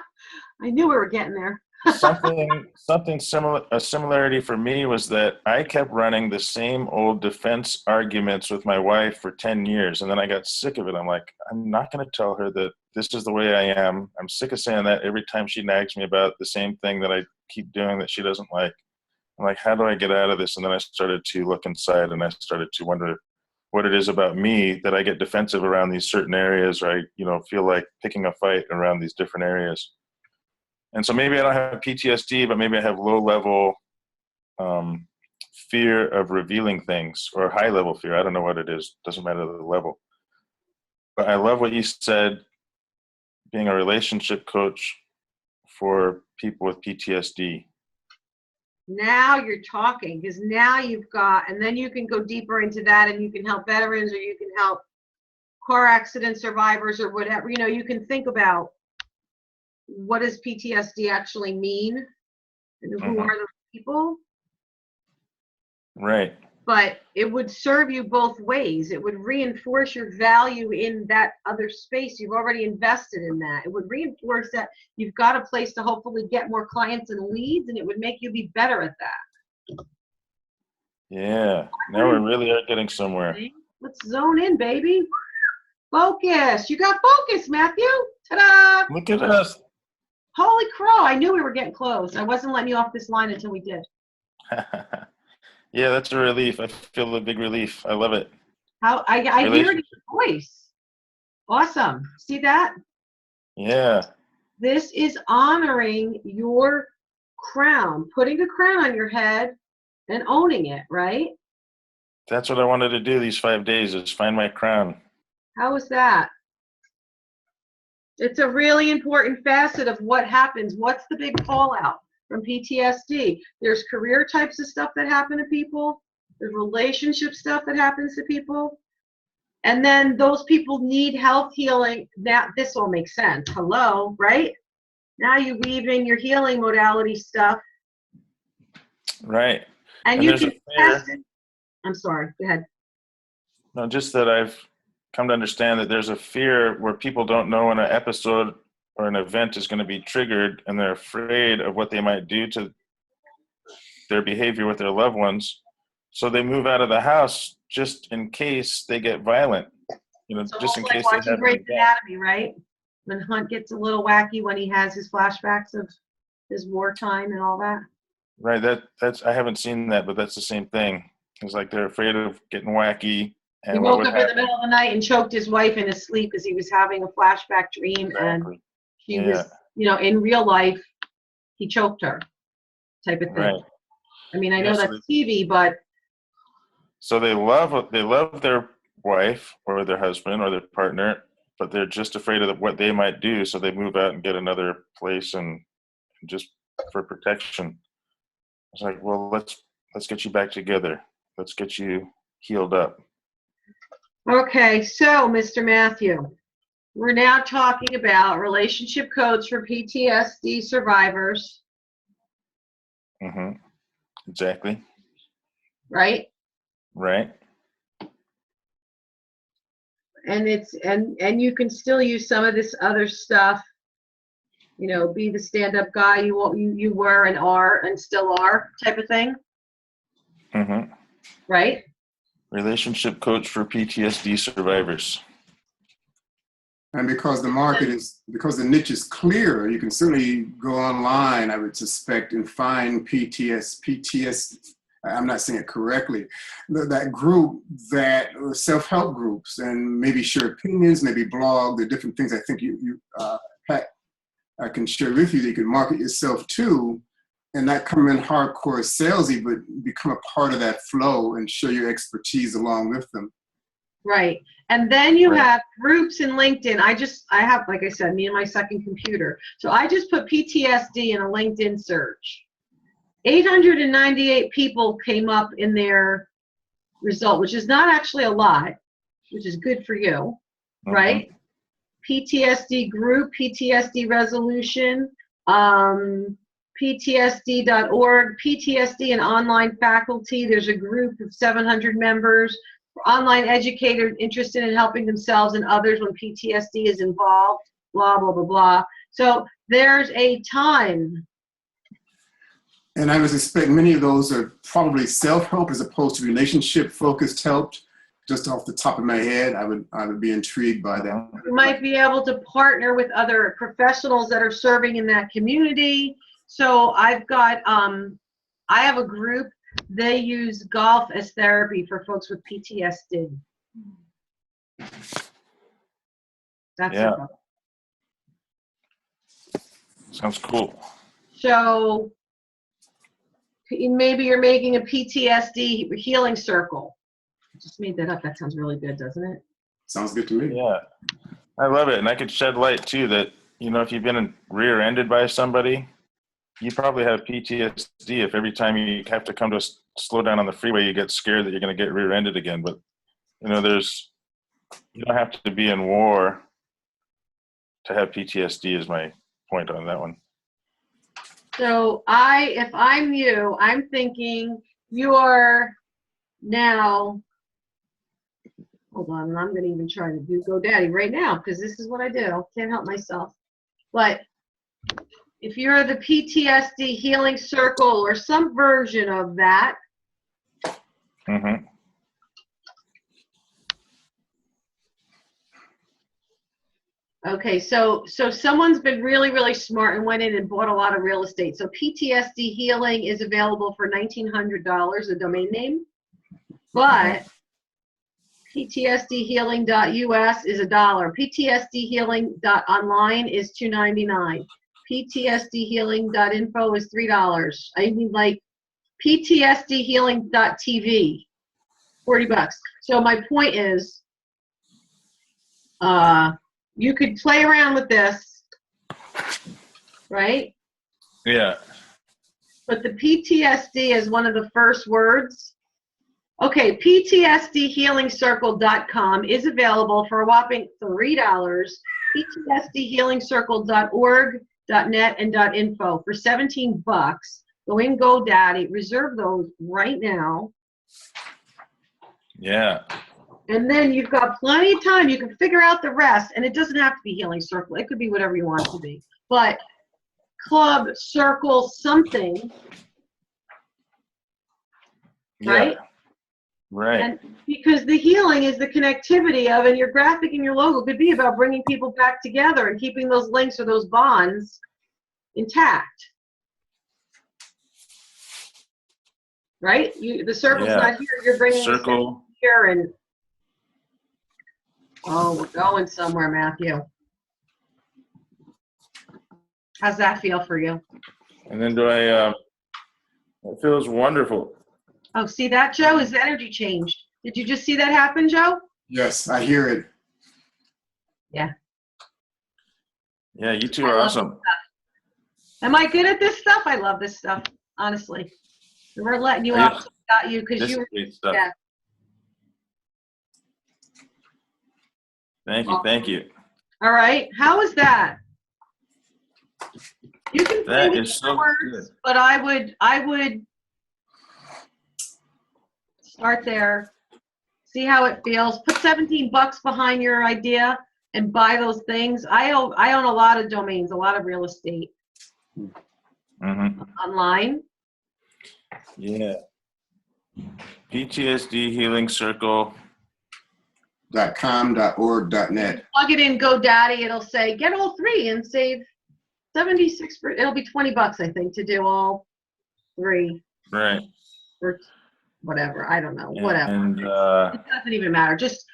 I knew we were getting there. something similar. A similarity for me was that I kept running the same old defense arguments with my wife for 10 years, and then I got sick of it. I'm like, I'm not going to tell her that this is the way I am. I'm sick of saying that every time she nags me about the same thing that I keep doing that she doesn't like. I'm like, how do I get out of this? And then I started to look inside, and I started to wonder what it is about me that I get defensive around these certain areas, or I, feel like picking a fight around these different areas. And so maybe I don't have PTSD, but maybe I have low-level fear of revealing things, or high-level fear. I don't know what it is. Doesn't matter the level. But I love what you said, being a relationship coach for people with PTSD. Now you're talking, because now you've got, and then you can go deeper into that, and you can help veterans, or you can help car accident survivors, or whatever. You can think about what does PTSD actually mean, and who are those people. Right. But it would serve you both ways. It would reinforce your value in that other space. You've already invested in that. It would reinforce that you've got a place to hopefully get more clients and leads, and it would make you be better at that. Yeah. Now we really are getting somewhere. Let's zone in, baby. Focus. You got focus, Matthew. Ta-da! Look at us. Holy crow. I knew we were getting close. I wasn't letting you off this line until we did. Yeah, that's a relief. I feel a big relief. I love it. I hear it in your voice. Awesome. See that? Yeah. This is honoring your crown, putting a crown on your head and owning it, right? That's what I wanted to do these 5 days, is find my crown. How was that? It's a really important facet of what happens. What's the big fallout from PTSD? There's career types of stuff that happen to people. There's relationship stuff that happens to people. And then those people need health healing. Now, this all makes sense. Hello, right? Now you weave in your healing modality stuff. Right. And you can test it. I'm sorry, go ahead. No, just that I've come to understand that there's a fear where people don't know when an episode or an event is going to be triggered, and they're afraid of what they might do to their behavior with their loved ones. So they move out of the house just in case they get violent. So just in like case watching they have Grey's Anatomy, right? When Hunt gets a little wacky when he has his flashbacks of his wartime and all that. Right. That's I haven't seen that, but that's the same thing. It's like they're afraid of getting wacky. And he woke up in the middle of the night and choked his wife in his sleep because he was having a flashback dream, and she was, in real life, he choked her, type of thing. Right. I mean, I know that's TV, but so they love their wife or their husband or their partner, but they're just afraid of what they might do, so they move out and get another place and just for protection. It's like, well, let's get you back together. Let's get you healed up. Okay, so Mr. Matthew, we're now talking about relationship codes for PTSD survivors. Mm-hmm. Exactly. Right? Right. And it's and you can still use some of this other stuff. Be the stand-up guy you were and are and still are, type of thing. Mm-hmm. Right? Relationship coach for PTSD survivors. And because the niche is clear, you can certainly go online, I would suspect, and find PTS. I'm not saying it correctly. That group, that self-help groups, and maybe share opinions, maybe blog. The different things I think I can share with you that you can market yourself to, and not come in hardcore salesy, but become a part of that flow and show your expertise along with them. Right. And then you have groups in LinkedIn. I have, like I said, me and my second computer. So I just put PTSD in a LinkedIn search. 898 people came up in there result, which is not actually a lot, which is good for you, right? PTSD group, PTSD resolution, PTSD.org, PTSD and online faculty. There's a group of 700 members, online educators interested in helping themselves and others when PTSD is involved, blah, blah, blah, blah. So there's a ton. And I would expect many of those are probably self-help as opposed to relationship-focused help. Just off the top of my head, I would be intrigued by that. You might be able to partner with other professionals that are serving in that community. So I've got, I have a group, they use golf as therapy for folks with PTSD. That's Yeah. it. Sounds cool. So maybe you're making a PTSD healing circle. I just made that up. That sounds really good, doesn't it? Sounds good to me. Yeah, I love it. And I could shed light too that, you know, if you've been rear-ended by somebody, you probably have PTSD if every time you have to come to slow down on the freeway, you get scared that you're going to get rear-ended again. But, you know, you don't have to be in war to have PTSD is my point on that one. So if I'm you, I'm thinking you're now, hold on, I'm going to even try to do GoDaddy right now because this is what I do. Can't help myself. But if you're the PTSD Healing Circle or some version of that, Mm-hmm. okay, so someone's been really, really smart and went in and bought a lot of real estate. So PTSD Healing is available for $1,900, a domain name, but PTSDhealing.us is $1. PTSDhealing.online is $2.99. PTSDhealing.info is $3. I mean, like PTSDhealing.tv, $40. So my point is, you could play around with this, right? Yeah. But the PTSD is one of the first words. Okay, PTSDhealingcircle.com is available for a whopping $3. PTSDhealingcircle.org.net and .info for $17. Go in GoDaddy, reserve those right now. Yeah. And then you've got plenty of time. You can figure out the rest. And it doesn't have to be Healing Circle. It could be whatever you want it to be. But club, circle, something. Right? Yeah. Right. And because the healing is the connectivity of, and your graphic and your logo could be about bringing people back together and keeping those links or those bonds intact. Right? The circle's not here. You're bringing circle here and oh, we're going somewhere, Matthew. How's that feel for you? And then it feels wonderful. Oh, see that, Joe? His energy changed. Did you just see that happen, Joe? Yes, I hear it. Yeah. Yeah, you two are awesome. Am I good at this stuff? I love this stuff, honestly. We're letting you up. So got you because you. Stuff. Yeah. Thank you. All right. How is that? You can play with so words, good. but I would start there. See how it feels. Put $17 behind your idea and buy those things. I own a lot of domains, a lot of real estate online. Yeah. PTSD Healing Circle. .com, .org, .net. Plug it in GoDaddy. It'll say get all three and save 76. It'll be $20, I think, to do all three. Right. Or whatever. I don't know. Yeah, whatever. and it doesn't even matter. Just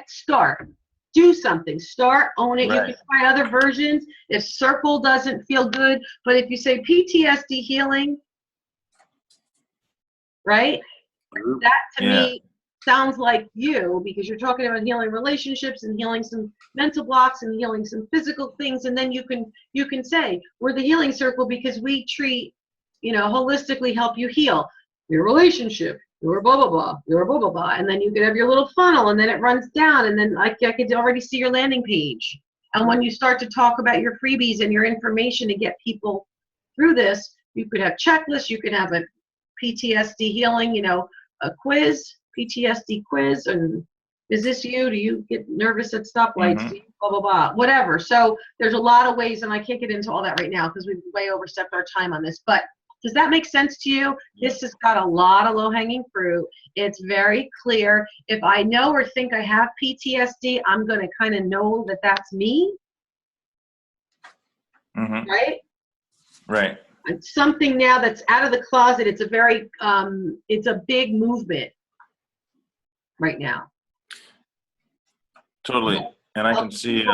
start. Do something. Start. Own it. Right. You can try other versions if Circle doesn't feel good. But if you say PTSD Healing, right? That to me sounds like you, because you're talking about healing relationships and healing some mental blocks and healing some physical things, and then you can say we're the Healing Circle because we treat, holistically help you heal your relationship, you're blah, blah, blah, you're blah, blah, blah. And then you could have your little funnel, and then it runs down, and then I could already see your landing page. And when you start to talk about your freebies and your information to get people through this, you could have checklists, you could have a PTSD healing, a quiz, PTSD quiz, and is this you? Do you get nervous at stoplights? Mm-hmm. Do you blah, blah, blah, whatever. So there's a lot of ways, and I can't get into all that right now because we've way overstepped our time on this, but does that make sense to you? This has got a lot of low-hanging fruit. It's very clear. If I know or think I have PTSD, I'm going to kind of know that that's me. Mm-hmm. Right? Right. It's something now that's out of the closet. It's a very, it's a big movement right now. Totally. And I can see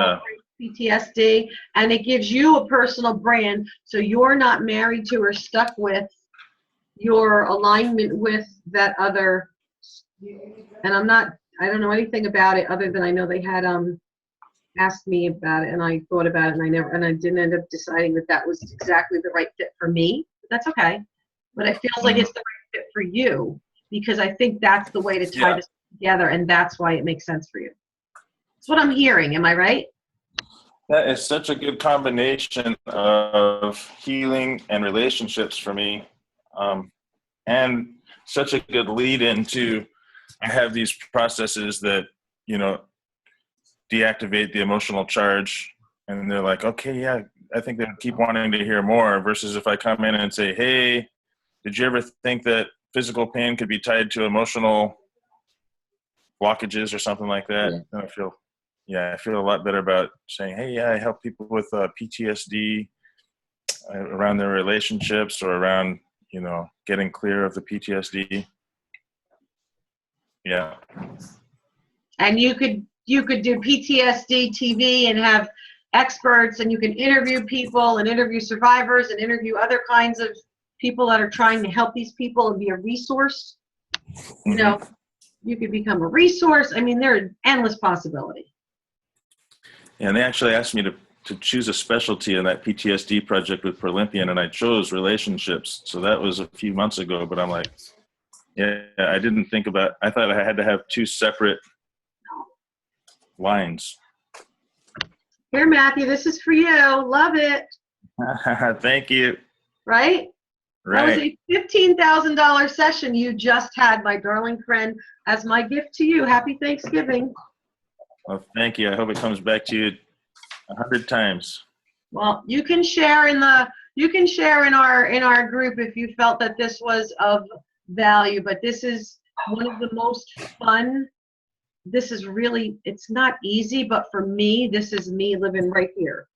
PTSD, and it gives you a personal brand, so you're not married to or stuck with your alignment with that other. And I don't know anything about it other than I know they had asked me about it, and I thought about it, and I didn't end up deciding that was exactly the right fit for me. That's okay, but it feels like it's the right fit for you, because I think that's the way to tie this together, and that's why it makes sense for you. That's what I'm hearing. Am I right? that is such a good combination of healing and relationships for me, and such a good lead into I have these processes that deactivate the emotional charge, and they're like, okay, yeah, I think they'll keep wanting to hear more, versus if I come in and say, hey, did you ever think that physical pain could be tied to emotional blockages or something like that? Yeah. And I feel a lot better about saying, hey, yeah, I help people with PTSD around their relationships, or around, getting clear of the PTSD. Yeah. And you could do PTSD TV and have experts, and you can interview people and interview survivors and interview other kinds of people that are trying to help these people and be a resource. Mm-hmm. You could become a resource. I mean, there are endless possibilities. And they actually asked me to choose a specialty in that PTSD project with Paralympian, and I chose relationships. So that was a few months ago, but I'm like, yeah, I didn't think about, I thought I had to have two separate lines. Here, Matthew, this is for you. Love it. Thank you. Right? Right. That was a $15,000 session you just had, my darling friend, as my gift to you. Happy Thanksgiving. Well, thank you. I hope it comes back to you 100 times. Well, you can share in our group if you felt that this was of value, but this is one of the most fun. This is really, it's not easy, but for me, this is me living right here.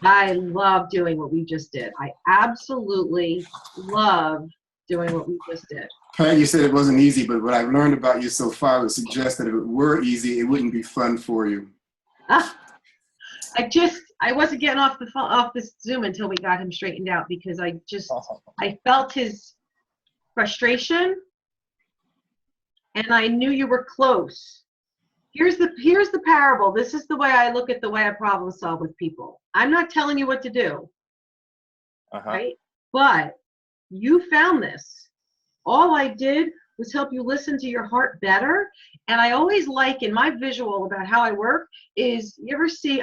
I love doing what we just did. I absolutely love doing what we just did. Pat, you said it wasn't easy, but what I've learned about you so far would suggest that if it were easy, it wouldn't be fun for you. I wasn't getting off this Zoom until we got him straightened out, because I felt his frustration, and I knew you were close. Here's the parable. This is the way I look at the way I problem solve with people. I'm not telling you what to do, right? But you found this. All I did was help you listen to your heart better. And I always like, in my visual about how I work, is you ever see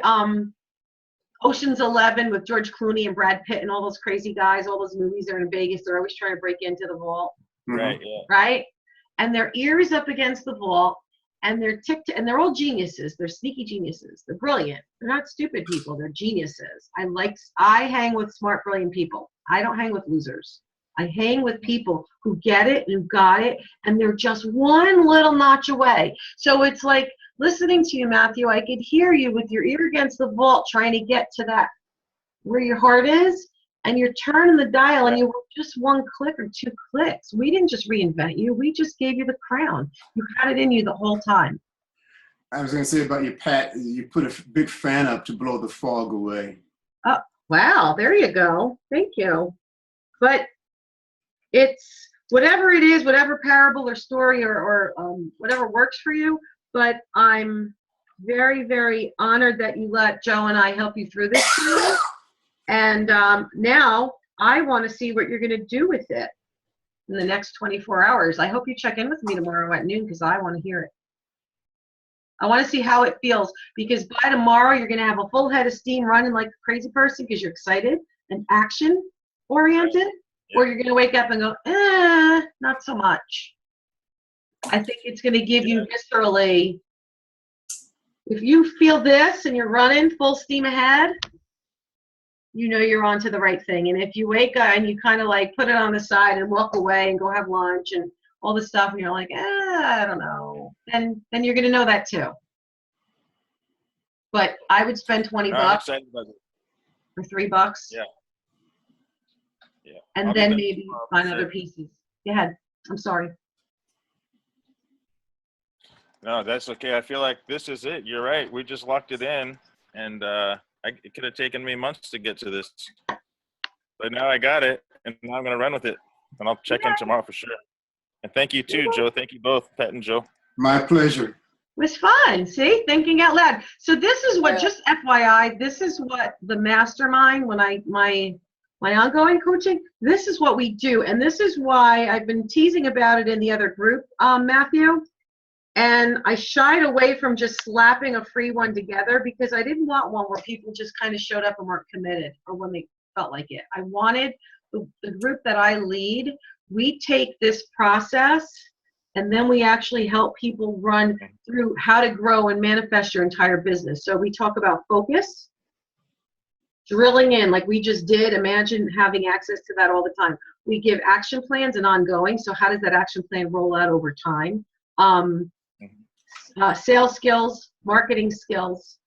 Ocean's 11 with George Clooney and Brad Pitt and all those crazy guys, all those movies, they're in Vegas, they're always trying to break into the vault. Right, yeah. Right? And their ear is up against the vault, and they're all geniuses. They're sneaky geniuses. They're brilliant. They're not stupid people. They're geniuses. I hang with smart, brilliant people. I don't hang with losers. I hang with people who get it, who got it, and they're just one little notch away. So it's like listening to you, Matthew, I could hear you with your ear against the vault trying to get to that where your heart is, and you're turning the dial, and you were just one click or two clicks. We didn't just reinvent you. We just gave you the crown. You had it in you the whole time. I was going to say about you, Pat, you put a big fan up to blow the fog away. Oh, wow. There you go. Thank you. But it's whatever it is, whatever parable or story or whatever works for you. But I'm very, very honored that you let Joe and I help you through this today. And now I want to see what you're going to do with it. in the next 24 hours. I hope you check in with me tomorrow at noon because I want to hear it. I want to see how it feels because by tomorrow you're going to have a full head of steam running like a crazy person because you're excited and action oriented, or you're going to wake up and go, not so much. I think it's going to give you viscerally, if you feel this and you're running full steam ahead, you know you're onto the right thing. And if you wake up and you kind of like put it on the side and walk away and go have lunch and all this stuff, and you're like, I don't know, then you're going to know that too. But I would spend $20 I'm excited about it. or $3. Yeah. Yeah. And then maybe find other pieces. Go ahead. I'm sorry. No, that's okay. I feel like this is it. You're right. We just locked it in, and it could have taken me months to get to this. But now I got it, and now I'm going to run with it. And I'll check in tomorrow for sure. And thank you too, Joe. Thank you both, Pat and Joe. My pleasure. It was fun. See, thinking out loud. So this is what, just FYI, this is what the mastermind, when my ongoing coaching, this is what we do. And this is why I've been teasing about it in the other group, Matthew. And I shied away from just slapping a free one together because I didn't want one where people just kind of showed up and weren't committed or when they felt like it. I wanted the group that I lead, we take this process and then we actually help people run through how to grow and manifest your entire business. So we talk about focus, drilling in like we just did. Imagine having access to that all the time. We give action plans and ongoing. So how does that action plan roll out over time? Sales skills, marketing skills,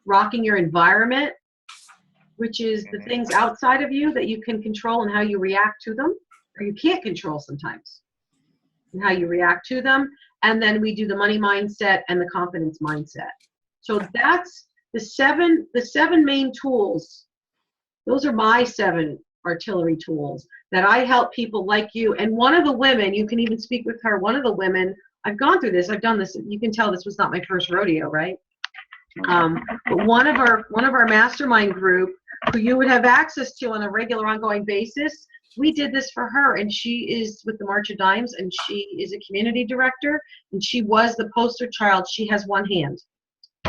rocking your environment, which is the things outside of you that you can control and how you react to them, or you can't control sometimes, and how you react to them. And then we do the money mindset and the confidence mindset. So that's the seven main tools. Those are my 7 artillery tools that I help people like you. And one of the women, you can even speak with her, one of the women, I've gone through this, I've done this, you can tell this was not my first rodeo, right? But one of our mastermind group, who you would have access to on a regular ongoing basis, we did this for her, and she is with the March of Dimes, and she is a community director, and she was the poster child. She has one hand.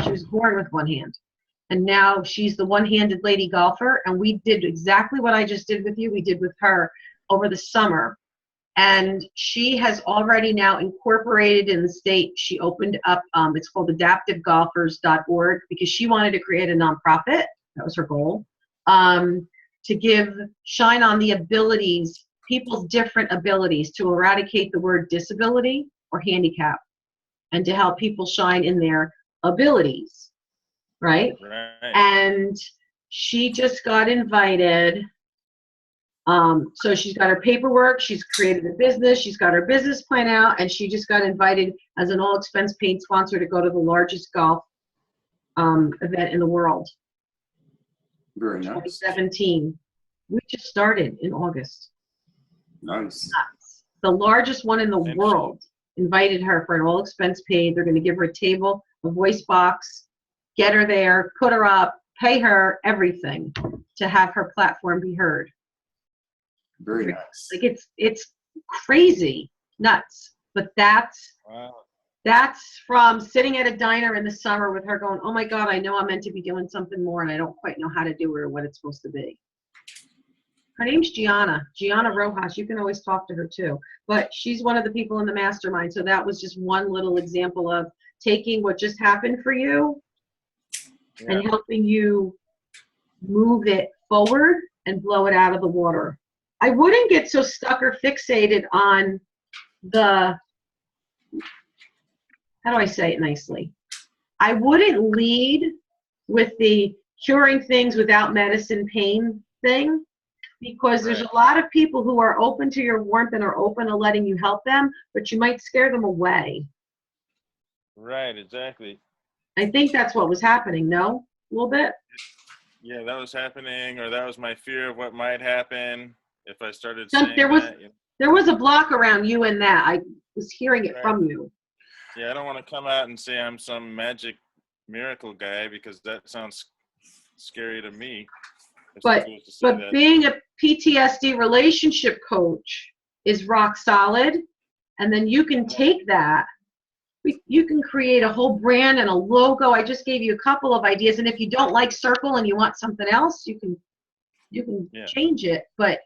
She was born with one hand. And now she's the one-handed lady golfer, and we did exactly what I just did with you, we did with her over the summer. And she has already now incorporated in the state. She opened up, it's called adaptivegolfers.org, because she wanted to create a nonprofit. That was her goal. To shine on the abilities, people's different abilities, to eradicate the word disability or handicap, and to help people shine in their abilities, right? And she just got invited. So she's got her paperwork, she's created a business, she's got her business plan out, and she just got invited as an all-expense paid sponsor to go to the largest golf event in the world. Very nice. 2017. We just started in August. Nice. The largest one in the world invited her for an all-expense paid. They're going to give her a table, a voice box, get her there, put her up, pay her everything to have her platform be heard. Very nice. Like it's crazy, nuts. But that's from sitting at a diner in the summer with her going, oh my God, I know I'm meant to be doing something more and I don't quite know how to do it or what it's supposed to be. Her name's Gianna Rojas. You can always talk to her too. But she's one of the people in the mastermind. So that was just one little example of taking what just happened for you and helping you move it forward and blow it out of the water. I wouldn't get so stuck or fixated on the, how do I say it nicely? I wouldn't lead with the curing things without medicine pain thing, because there's a lot of people who are open to your warmth and are open to letting you help them, but you might scare them away. Right, exactly. I think that's what was happening, no? A little bit? Yeah, that was happening, or that was my fear of what might happen if I started So saying there was a block around you and that. I was hearing it from you. Yeah, I don't want to come out and say I'm some magic miracle guy, because that sounds scary to me. But being a PTSD relationship coach is rock solid. And then you can take that, you can create a whole brand and a logo. I just gave you a couple of ideas. And if you don't like circle and you want something else, you can change it. But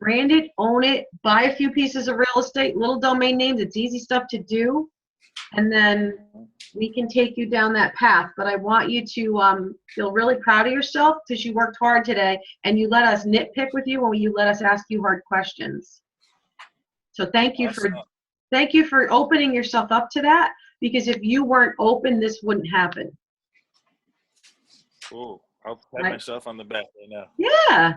brand it, own it, buy a few pieces of real estate, little domain names. It's easy stuff to do. And then we can take you down that path. But I want you to feel really proud of yourself because you worked hard today and you let us nitpick with you when you let us ask you hard questions. So thank you for opening yourself up to that, because if you weren't open, this wouldn't happen. Cool. I'll pat myself on the back right now. Yeah,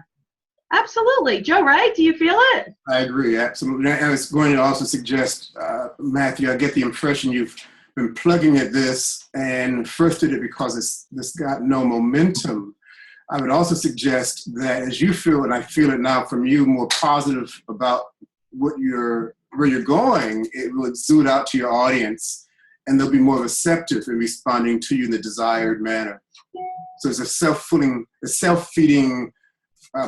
absolutely. Joe, right? Do you feel it? I agree, absolutely. I was going to also suggest, Matthew, I get the impression you've been plugging at this and first did it because this got no momentum. I would also suggest that as you feel, and I feel it now from you, more positive about where you're going, it will exude out to your audience and they'll be more receptive in responding to you in the desired manner. So it's a self-feeding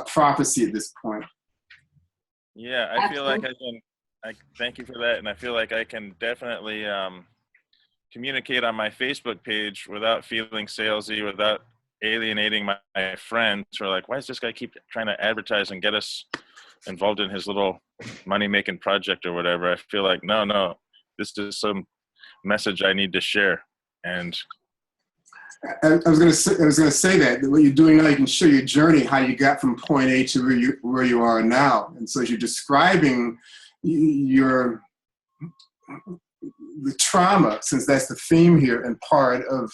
prophecy at this point. Yeah, I feel like I thank you for that. And I feel like I can definitely communicate on my Facebook page without feeling salesy, without alienating my friends who are like, why does this guy keep trying to advertise and get us involved in his little money-making project or whatever? I feel like, no, this is some message I need to share. And I was going to say that what you're doing now, you can show your journey, how you got from point A to where you are now. And so as you're describing the trauma, since that's the theme here and part of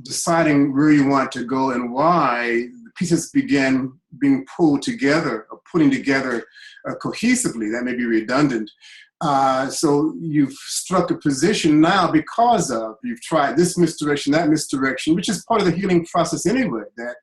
deciding where you want to go and why, the pieces began being pulled together or putting together cohesively. That may be redundant. So you've struck a position now because of, you've tried this misdirection, that misdirection, which is part of the healing process anyway, that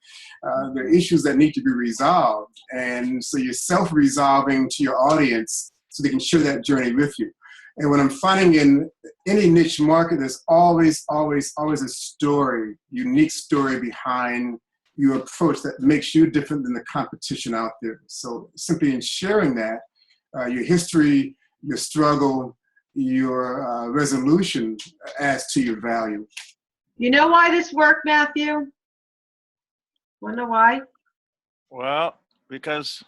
there are issues that need to be resolved. And so you're self-resolving to your audience so they can share that journey with you. And what I'm finding in any niche market, there's always a story, unique story behind your approach that makes you different than the competition out there. So simply in sharing that, your history, your struggle, your resolution adds to your value. You know why this worked, Matthew? Want to know why? Well, because,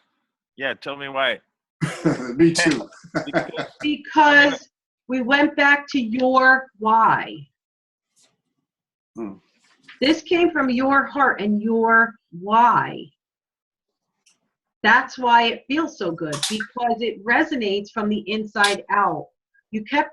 tell me why. Me too. Because we went back to your why. This came from your heart and your why. That's why it feels so good, because it resonates from the inside out. You kept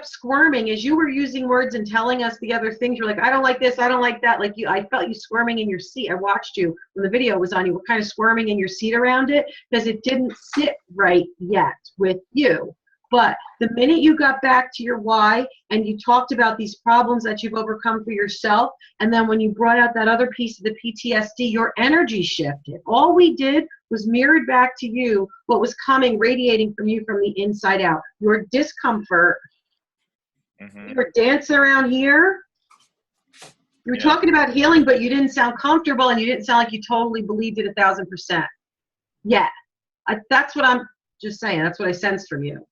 squirming as you were using words and telling us the other things. You're like, I don't like this, I don't like that. Like I felt you squirming in your seat. I watched you when the video was on. You were kind of squirming in your seat around it because it didn't sit right yet with you. But the minute you got back to your why and you talked about these problems that you've overcome for yourself, and then when you brought out that other piece of the PTSD, your energy shifted. All we did was mirrored back to you what was coming, radiating from you from the inside out. Your discomfort. You were dancing around here. You were talking about healing, but you didn't sound comfortable and you didn't sound like you totally believed it 1,000%. Yeah, that's what I'm just saying. That's what I sensed from you.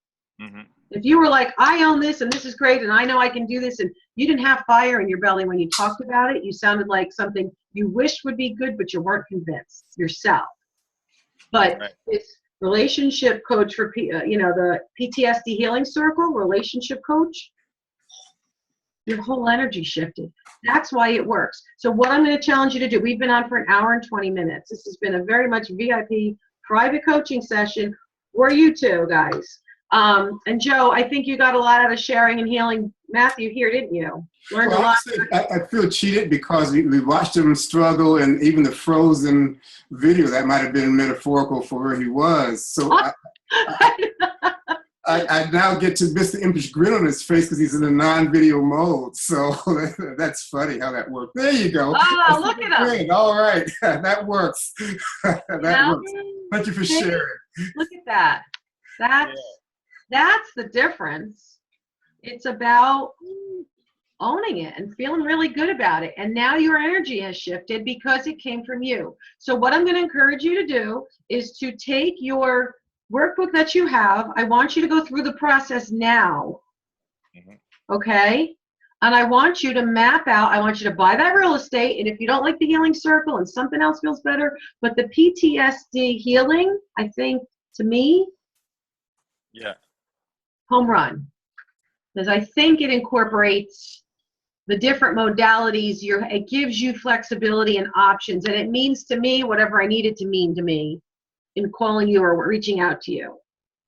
If you were like, I own this and this is great and I know I can do this, and you didn't have fire in your belly when you talked about it, you sounded like something you wished would be good, but you weren't convinced yourself. But this relationship coach for, the PTSD Healing Circle, relationship coach, your whole energy shifted. That's why it works. So what I'm going to challenge you to do, we've been on for 1 hour and 20 minutes. This has been a very much VIP private coaching session for you two guys. And Joe, I think you got a lot out of sharing and healing Matthew here, didn't you? Learned a lot. I feel cheated because we watched him struggle, and even the frozen video, that might have been metaphorical for where he was. So I now get to miss the impish grin on his face because he's in a non-video mode. So that's funny how that worked. There you go. Oh, look at him. All right. That works. That works. Thank you for sharing. Look at that. That's the difference. It's about owning it and feeling really good about it. And now your energy has shifted because it came from you. So what I'm going to encourage you to do is to take your workbook that you have. I want you to go through the process now. Okay? And I want you to map out, I want you to buy that real estate. And if you don't like the healing circle and something else feels better, but the PTSD healing, I think, to me, home run. Because I think it incorporates the different modalities. It gives you flexibility and options. And it means to me whatever I need it to mean to me in calling you or reaching out to you.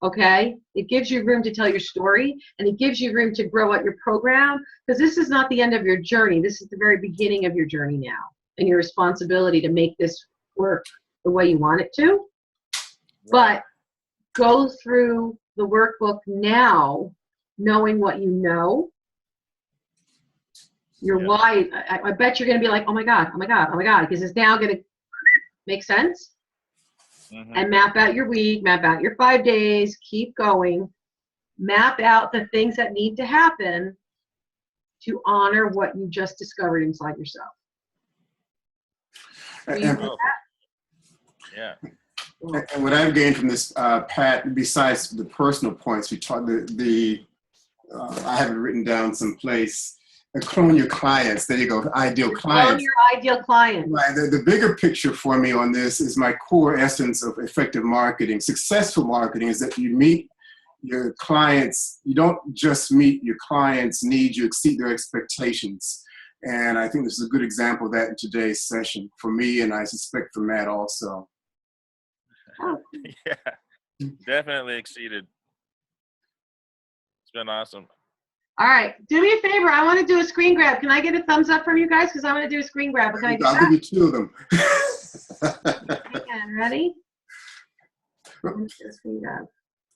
Okay? It gives you room to tell your story, and it gives you room to grow out your program, because this is not the end of your journey. This is the very beginning of your journey now, and your responsibility to make this work the way you want it to. But go through the workbook now, knowing what you know. Your why, I bet you're going to be like, oh my God, oh my God, oh my God, because it's now going to make sense. And map out your week, map out your 5 days, keep going, map out the things that need to happen to honor what you just discovered inside yourself. And what I've gained from this, Pat, besides the personal points, we taught I have it written down someplace. Clone your clients. There you go. Ideal clients. Clone your ideal clients. Right. The bigger picture for me on this is my core essence of effective marketing. Successful marketing is that you meet your clients. You don't just meet your clients' needs. You exceed their expectations. And I think this is a good example of that in today's session for me, and I suspect for Matt also. Yeah, definitely exceeded. It's been awesome. All right, do me a favor. I want to do a screen grab. Can I get a thumbs up from you guys? Because I want to do a screen grab. Can I do that? I'll give you 2 of them. Again, ready? Screen grab,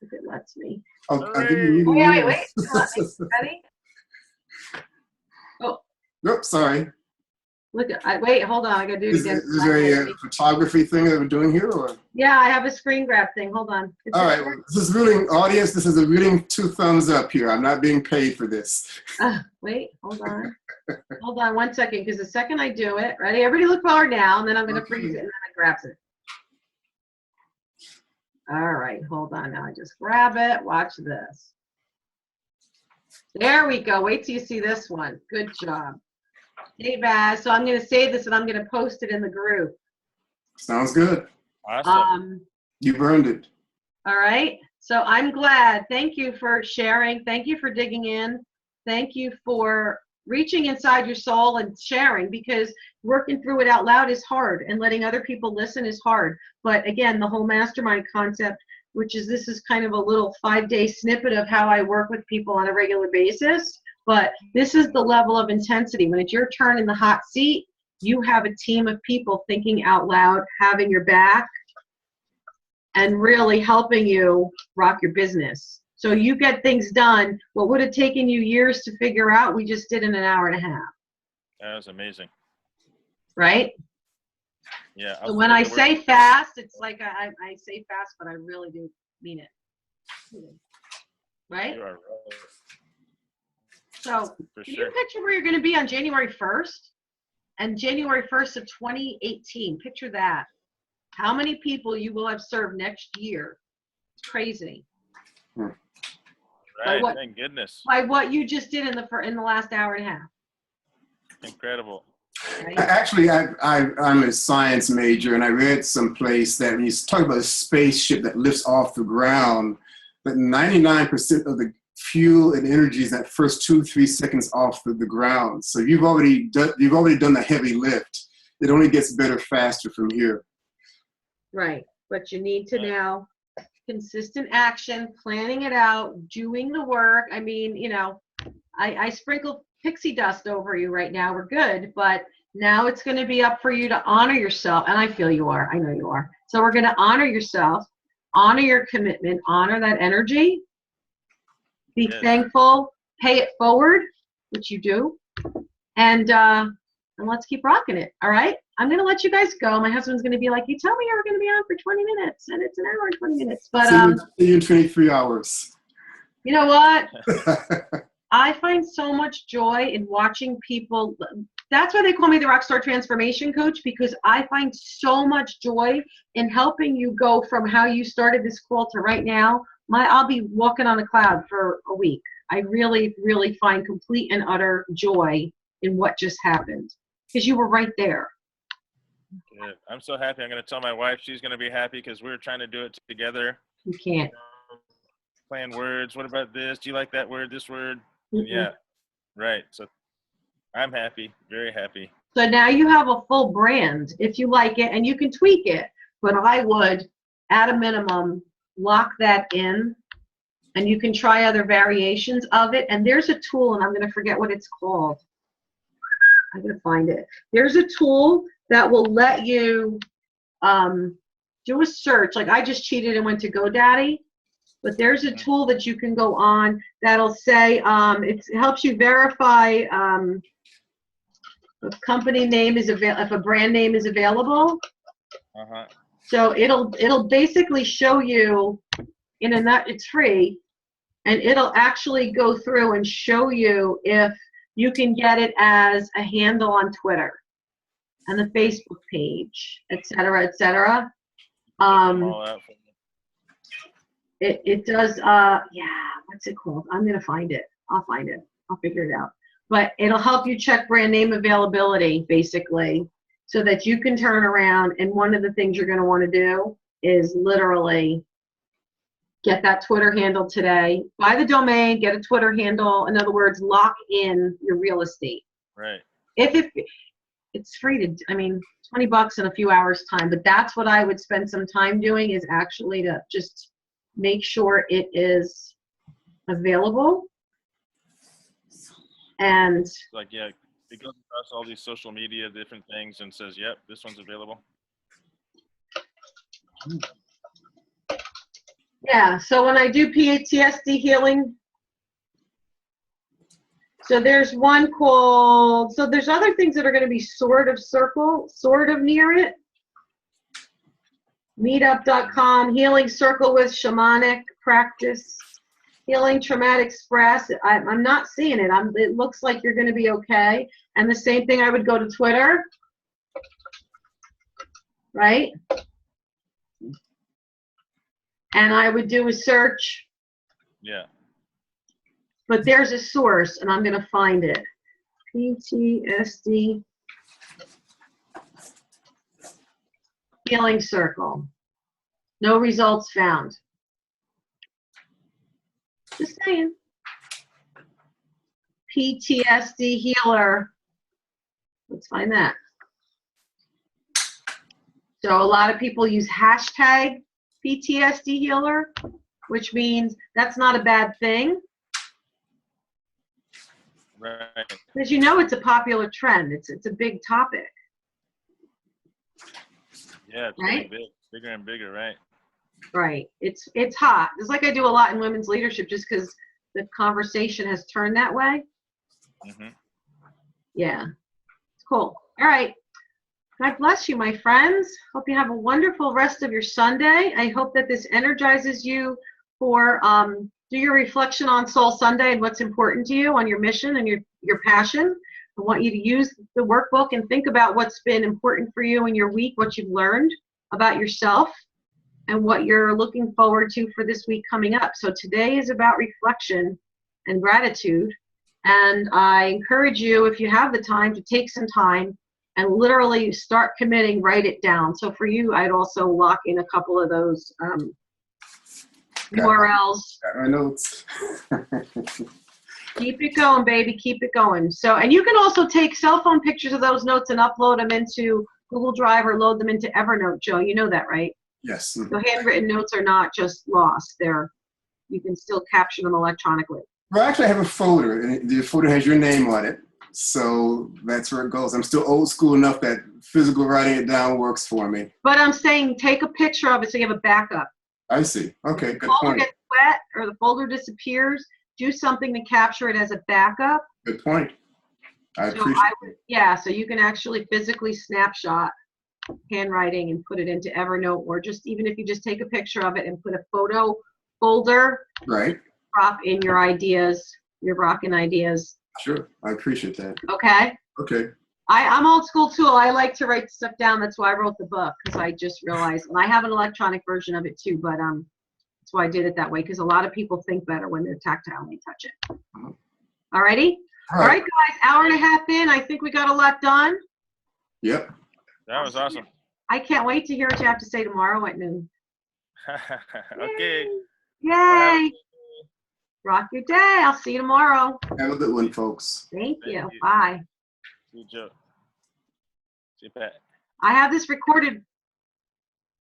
if it lets me. I'll give you wait. Ready? Oh. Nope, sorry. Look, wait, hold on. I got to do it again. Is there a photography thing that we're doing here? Or? Yeah, I have a screen grab thing. Hold on. All right. Well, this is really, audience, this is a really 2 thumbs up here. I'm not being paid for this. Wait, hold on. Hold on 1 second, because the second I do it, ready? Everybody look forward now, and then I'm going to freeze it, and then it grabs it. All right, hold on now. I just grab it. Watch this. There we go. Wait till you see this one. Good job. Hey, Baz. So I'm going to save this, and I'm going to post it in the group. Sounds good. Awesome. You've earned it. All right. So I'm glad. Thank you for sharing. Thank you for digging in. Thank you for reaching inside your soul and sharing, because working through it out loud is hard, and letting other people listen is hard. But again, the whole mastermind concept, this is kind of a little 5-day snippet of how I work with people on a regular basis. But this is the level of intensity. When it's your turn in the hot seat, you have a team of people thinking out loud, having your back, and really helping you rock your business. So you get things done. What would have taken you years to figure out, we just did in an hour and a half. That was amazing. Right? Yeah. So when I say fast, it's like I say fast, but I really do mean it. Right? You are right. So can you picture where you're going to be on January 1st and January 1st of 2018? Picture that. How many people you will have served next year? It's crazy. Right. Thank goodness. By what you just did in the last hour and a half. Incredible. Right? Actually, I'm a science major, and I read someplace that when you talk about a spaceship that lifts off the ground, that 99% of the fuel and energy is that first 2-3 seconds off the ground. So you've already done the heavy lift. It only gets better faster from here. Right, but you need to now consistent action, planning it out, doing the work. I mean, I sprinkle pixie dust over you right now. We're good, but now it's going to be up for you to honor yourself, and I feel you are. I know you are. So we're going to honor yourself, honor your commitment, honor that energy. Be thankful, pay it forward, which you do, and let's keep rocking it. All right, I'm gonna let you guys go. My husband's gonna be like, "You tell me you were gonna be on for 20 minutes, and it's an hour and 20 minutes." But see you in 23 hours. You know what? I find so much joy in watching people. That's why they call me the Rockstar Transformation Coach, because I find so much joy in helping you go from how you started this call to right now. I'll be walking on a cloud for a week. I really, really find complete and utter joy in what just happened because you were right there. Good. I'm so happy. I'm going to tell my wife she's going to be happy because we're trying to do it together. You can't. Playing words. What about this? Do you like that word, this word? Mm-mm. Yeah. Right. So I'm happy. Very happy. So now you have a full brand if you like it, and you can tweak it. But I would, at a minimum, lock that in, and you can try other variations of it. And there's a tool, and I'm going to forget what it's called. I'm going to find it. There's a tool that will let you do a search. Like I just cheated and went to GoDaddy, but there's a tool that you can go on that'll say it helps you verify if company name is if a brand name is available. Uh-huh. So it'll basically show you in a nut. It's free, and it'll actually go through and show you if you can get it as a handle on Twitter and the Facebook page, et cetera, et cetera. It does, what's it called? I'm going to find it. I'll find it. I'll figure it out. But it'll help you check brand name availability, basically, so that you can turn around. And one of the things you're going to want to do is literally get that Twitter handle today. Buy the domain, get a Twitter handle. In other words, lock in your real estate. Right. If it's free to, $20 in a few hours time, but that's what I would spend some time doing, is actually to just make sure it is available. And like, yeah, it goes across all these social media, different things, and says, yep, this one's available. yeah, so when I do PTSD healing, so there's one called, so there's other things that are going to be sort of near it. Meetup.com, Healing Circle with Shamanic Practice, Healing Traumatic Express. I'm not seeing it. It looks like you're going to be okay. And the same thing, I would go to Twitter, right? And I would do a search. Yeah. But there's a source, and I'm going to find it. PTSD Healing Circle. No results found. Just saying. PTSD healer. Let's find that. So a lot of people use hashtag PTSD healer, which means that's not a bad thing. Right. Because you know it's a popular trend. It's a big topic. Yeah, it's right? getting bigger and bigger, right? Right. It's hot. It's like I do a lot in women's leadership just because the conversation has turned that way. Mm-hmm. Yeah. It's cool. All right. God bless you, my friends. Hope you have a wonderful rest of your Sunday. I hope that this energizes you for do your reflection on Soul Sunday and what's important to you on your mission and your passion. I want you to use the workbook and think about what's been important for you in your week, what you've learned about yourself, and what you're looking forward to for this week coming up. So today is about reflection and gratitude. And I encourage you, if you have the time, to take some time and literally start committing, write it down. So for you, I'd also lock in a couple of those URLs. Got my notes. Keep it going, baby. Keep it going. So, and you can also take cell phone pictures of those notes and upload them into Google Drive or load them into Evernote, Joe. You know that, right? Yes. So handwritten notes are not just lost. You can still capture them electronically. Well, actually, I have a folder, and the folder has your name on it. So that's where it goes. I'm still old school enough that physical writing it down works for me. But I'm saying take a picture of it so you have a backup. I see. Okay, good If the folder point. gets wet or the folder disappears, do something to capture it as a backup. Good point. I So appreciate it. so you can actually physically snapshot handwriting and put it into Evernote, or just even if you just take a picture of it and put a photo folder, Right. drop in your ideas your rocking ideas. Sure. I appreciate that. Okay. Okay. I'm old school too. I like to write stuff down. That's why I wrote the book, because I just realized, and I have an electronic version of it too, but that's why I did it that way, because a lot of people think better when they're tactile and they touch it. All righty? All right, guys, hour and a half in. I think we got a lot done. Yep. That was awesome. I can't wait to hear what you have to say tomorrow at noon. Okay. Yay. Rock your day. I'll see you tomorrow. Have a good one, folks. Thank you. Thank you. Bye. See you, Joe. See you, Pat. I have this recorded